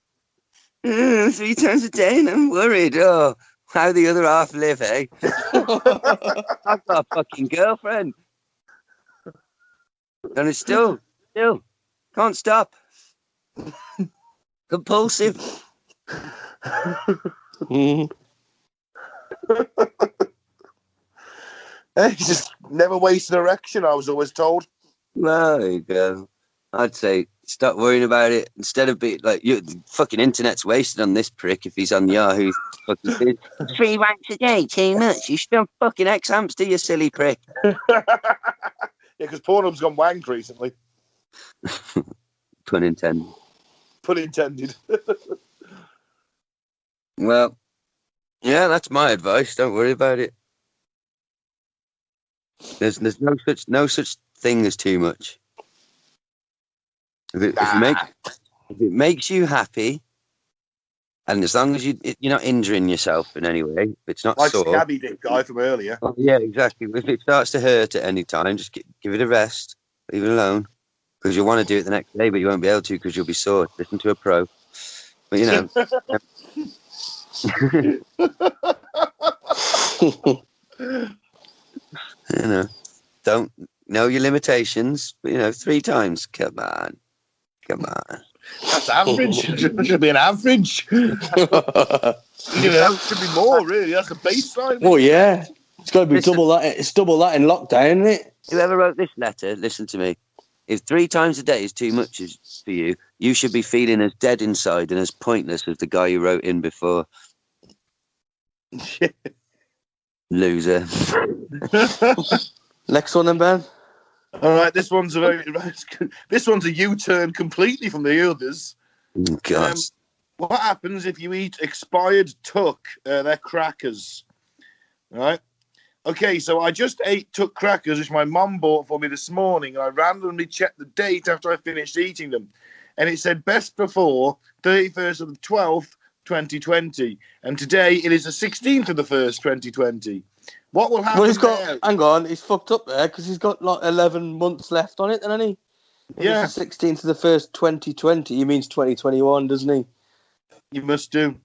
3 times a day, and I'm worried. Oh, how the other half live, eh? I've got a fucking girlfriend. And it's still, can't stop. Compulsive. Just never waste an erection, I was always told. Well, there you go. I'd say stop worrying about it. Instead of being like, the fucking internet's wasted on this prick if he's on Yahoo. Fucking 3 wanks a day, too much. You should be on fucking X-Hamster, you silly prick. Yeah, because Pornhub's gone wank recently. Pun intended. Pun intended. Well, yeah, that's my advice. Don't worry about it. There's no such thing as too much. If it makes you happy, and as long as you're not injuring yourself in any way, if it's not like sore. Scabby Dick guy from earlier. Oh, yeah, exactly. If it starts to hurt at any time, just give it a rest. Leave it alone. Because you'll want to do it the next day, but you won't be able to because you'll be sore. Listen to a pro. But, don't know your limitations. But, 3 times. Come on. That's average. It should be an average. It should be more, really. That's the baseline. Oh, yeah. It's got to be double that. It's double that in lockdown, isn't it? Whoever wrote this letter, listen to me. If 3 times a day is too much for you, you should be feeling as dead inside and as pointless as the guy who wrote in before. Loser. Next one then, Ben. All right, this one's a U-turn completely from the others. Oh, God. What happens if you eat expired tuck? They're crackers, right? Okay, so I just ate tuck crackers, which my mum bought for me this morning, and I randomly checked the date after I finished eating them, and it said best before 31st of the 12th, 2020, and today it is the 16th of the 1st, 2020. What will happen? Well, hang on, he's fucked up there because he's got like 11 months left on it, then, hasn't he? Yeah. It's the 16th of the 1st, 2020. He means 2021, doesn't he? You must do.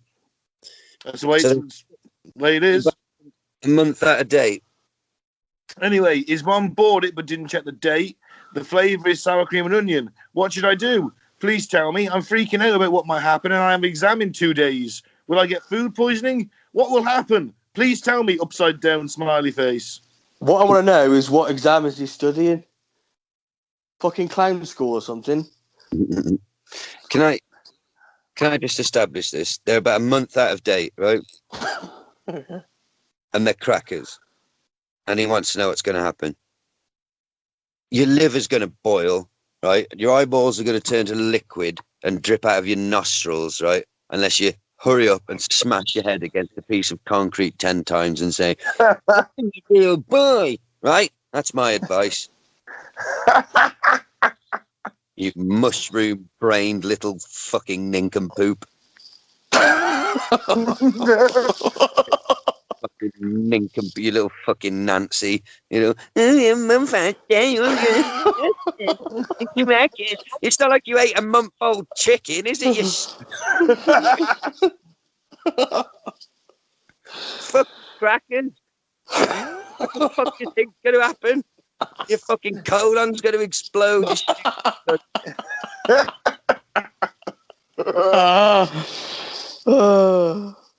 That's the way it is. A month out of date. Anyway, his mum bought it but didn't check the date. The flavour is sour cream and onion. What should I do? Please tell me. I'm freaking out about what might happen and I am examined 2 days. Will I get food poisoning? What will happen? Please tell me, upside down smiley face. What I want to know is what exam is he studying? Fucking clown school or something? Can I just establish this? They're about a month out of date, right? And they're crackers. And he wants to know what's going to happen. Your liver's going to boil, right? Your eyeballs are going to turn to liquid and drip out of your nostrils, right? Unless you hurry up and smash your head against a piece of concrete 10 times and say, "Real boy," right? That's my advice. You mushroom-brained little fucking nincompoop. Fucking nincompoop, you little fucking Nancy. It's not like you ate a month-old chicken, is it? You fuck crackers. What the fuck do you think's going to happen? Your fucking colon's going to explode.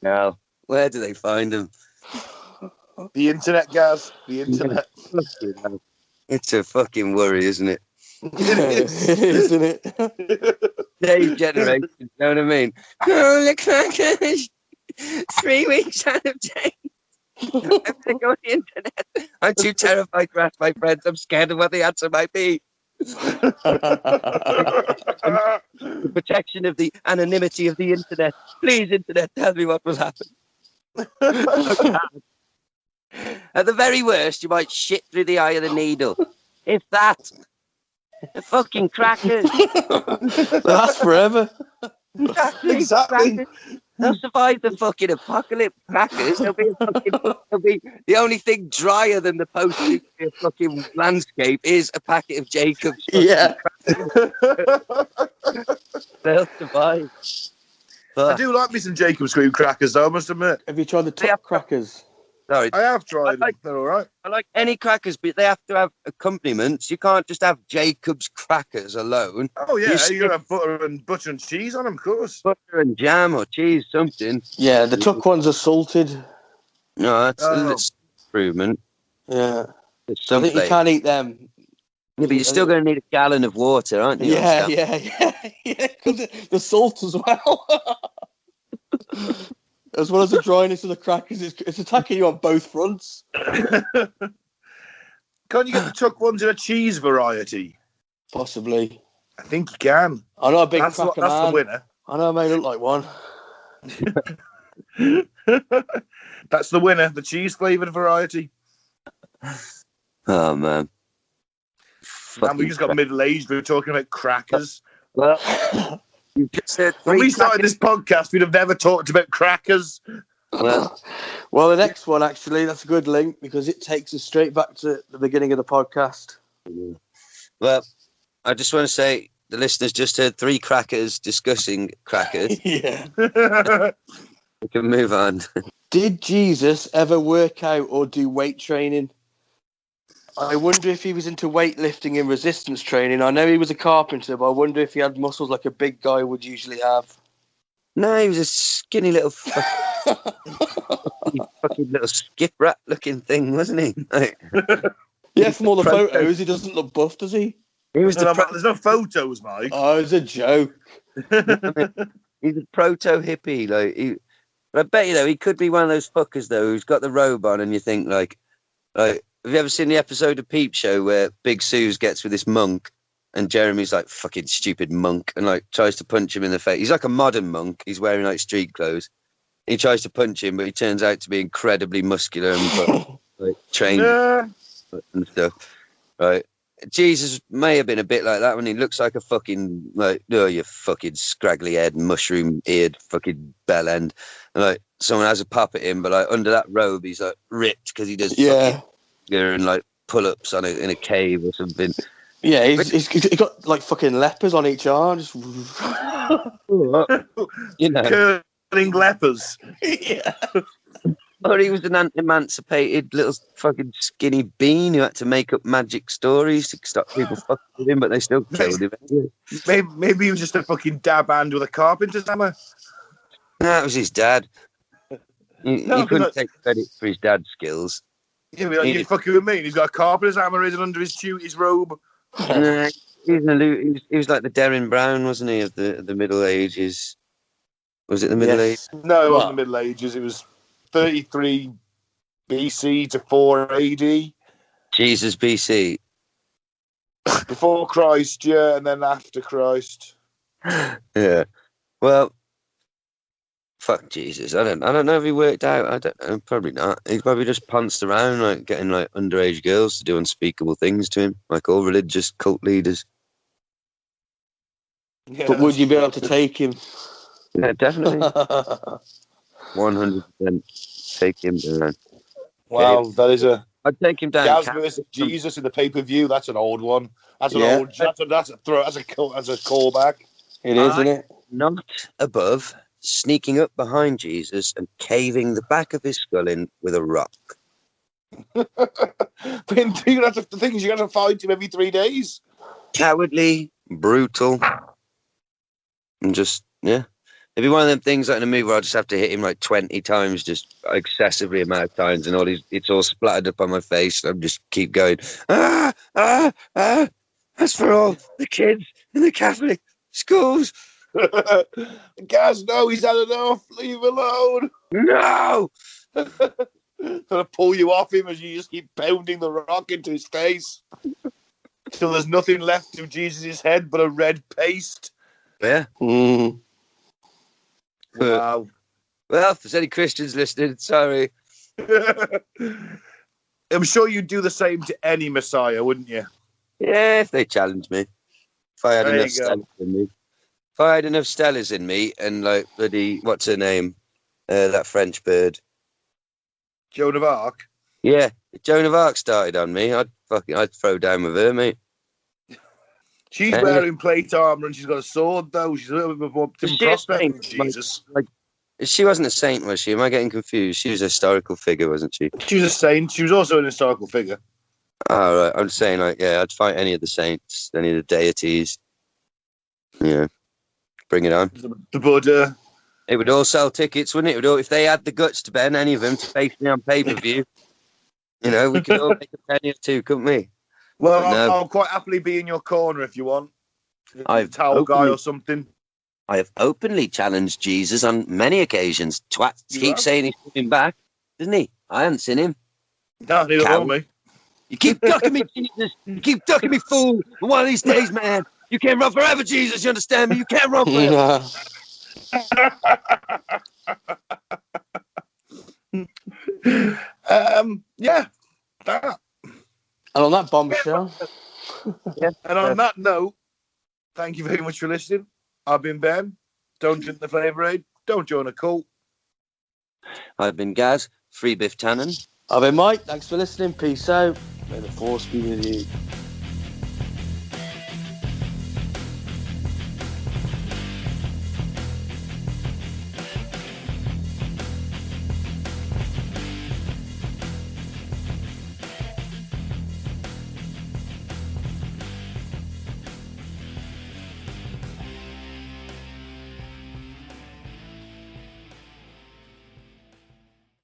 Now, where do they find them? The internet, guys. The internet. It's a fucking worry, isn't it? It is, isn't it? Today's generation, you know what I mean? Oh, the crackers! 3 weeks out of date. I'm going to go on the internet. I'm too terrified to ask my friends. I'm scared of what the answer might be. The protection of the anonymity of the internet. Please, internet, tell me what will happen. At the very worst, you might shit through the eye of the needle. If that. The fucking crackers. That's forever. Exactly. Crackers. They'll survive the fucking apocalypse. Crackers. They'll be the only thing drier than the post-nuclear fucking landscape is a packet of Jacob's fucking Yeah. They'll survive. I do like me some Jacob's cream crackers, though, I must admit. Have you tried the top crackers? Sorry, I have tried them. They're all right. I like any crackers, but they have to have accompaniments. You can't just have Jacob's crackers alone. Oh, yeah, you gotta have butter and cheese on them, of course. Butter and jam or cheese, something. Yeah, the tuck ones are salted. No, that's a little improvement. Yeah. It's I think you can't eat them. Yeah, but you're still going to need a gallon of water, aren't you? Yeah. Because the salt as well. As well as the dryness of the crackers, it's attacking you on both fronts. Can't you get the tuck ones in a cheese variety? Possibly. I think you can. I'm not a big That's cracker man. the winner. I know I may look like one. That's the winner, the cheese flavoured variety. Oh, man. And we just got middle-aged. We were talking about crackers. Well, you just said when we started this podcast, we'd have never talked about crackers. Well, the next one, actually, that's a good link because it takes us straight back to the beginning of the podcast. Well, I just want to say the listeners just heard 3 crackers discussing crackers. Yeah. We can move on. Did Jesus ever work out or do weight training? I wonder if he was into weightlifting and resistance training. I know he was a carpenter, but I wonder if he had muscles like a big guy would usually have. No, he was a skinny little fucking little skip rat looking thing, wasn't he? Yeah, from all the photos, he doesn't look buff, does he? He was there's no photos, Mike. Oh, it's a joke. He's a proto hippie, but I bet you though he could be one of those fuckers though who's got the robe on, and you think like, have you ever seen the episode of Peep Show where Big Suze gets with this monk, and Jeremy's like fucking stupid monk, and like tries to punch him in the face. He's like a modern monk. He's wearing like street clothes. He tries to punch him, but he turns out to be incredibly muscular and like trained and stuff. Right. Jesus may have been a bit like that when he looks like a fucking you fucking scraggly head, mushroom eared fucking bell end, and like someone has a pop at him, but like under that robe he's like ripped because he does fucking and like pull-ups in a cave or something. Yeah, he's got like fucking lepers on each arm. Just... you know, curling lepers. Yeah. Or he was an emancipated little fucking skinny bean who had to make up magic stories to stop people fucking with him, but they still killed him. Maybe he was just a fucking dab hand with a carpenter's hammer. No, that was his dad. He couldn't take credit for his dad's skills. Yeah, but you're fucking with me. He's got a carpenter's hammer hidden under his robe. No, he was like the Derren Brown, wasn't he, of the Middle Ages? Was it the Middle Ages? No, it wasn't the Middle Ages. It was 33 BC to 4 AD. Jesus BC. Before Christ, yeah, and then after Christ. Yeah. Well, fuck Jesus. I don't know if he worked out. I don't know. Probably not. He probably just pounced around, like getting like underage girls to do unspeakable things to him, like all religious cult leaders. Yeah, but would you be able to take him? Yeah, definitely. 100% take him down. Wow, that is a... I'd take him down. Gaz versus Jesus in the pay-per-view. That's an old one. That's an old... That's a callback. It is, isn't it? Not above sneaking up behind Jesus and caving the back of his skull in with a rock. But the thing is, you're going to fight him every 3 days. Cowardly, brutal, and just, yeah. It'd be one of them things like in a movie where I just have to hit him like 20 times, just excessively amount of times, and it's all splattered up on my face, and I just keep going, that's for all the kids in the Catholic schools. Gaz, no, he's had enough. Leave him alone. No! Gonna pull you off him as you just keep pounding the rock into his face till there's nothing left of Jesus' head but a red paste. Yeah. Mm. Wow. Well, if there's any Christians listening, sorry. I'm sure you'd do the same to any Messiah, wouldn't you? Yeah, if they challenge me. If I had There enough you go. sense in me. If I had enough Stellas in me and like bloody what's her name, that French bird. Joan of Arc. Yeah, if Joan of Arc started on me, I'd throw down with her, mate. She's Yeah. wearing plate armor and she's got a sword, though. She's a little bit more Is she a prospect saint? than Jesus. She wasn't a saint, was she? Am I getting confused? She was a historical figure, wasn't she? She was a saint. She was also an historical figure. Oh, right. I'm saying, like, yeah, I'd fight any of the saints, any of the deities. Yeah, bring it on. The Buddha. It would all sell tickets, wouldn't it? It would all, if they had the guts to bet any of them to face me on pay-per-view. You know, we could all make a penny or two, couldn't we? Well, No. I'll quite happily be in your corner if you want. I've Towel guy or something. I have openly challenged Jesus on many occasions. Twat keeps saying he's coming back, doesn't he? I haven't seen him. No, neither will me. You keep ducking me, Jesus. You keep ducking me, fool. And one of these days, man, you can't run forever, Jesus. You understand me? You can't run forever. Yeah, that. And on that bombshell. And on that note, thank you very much for listening. I've been Ben. Don't drink the Flavour Aid. Don't join a cult. I've been Gaz. Free Biff Tannen. I've been Mike. Thanks for listening. Peace out. May the force be with you.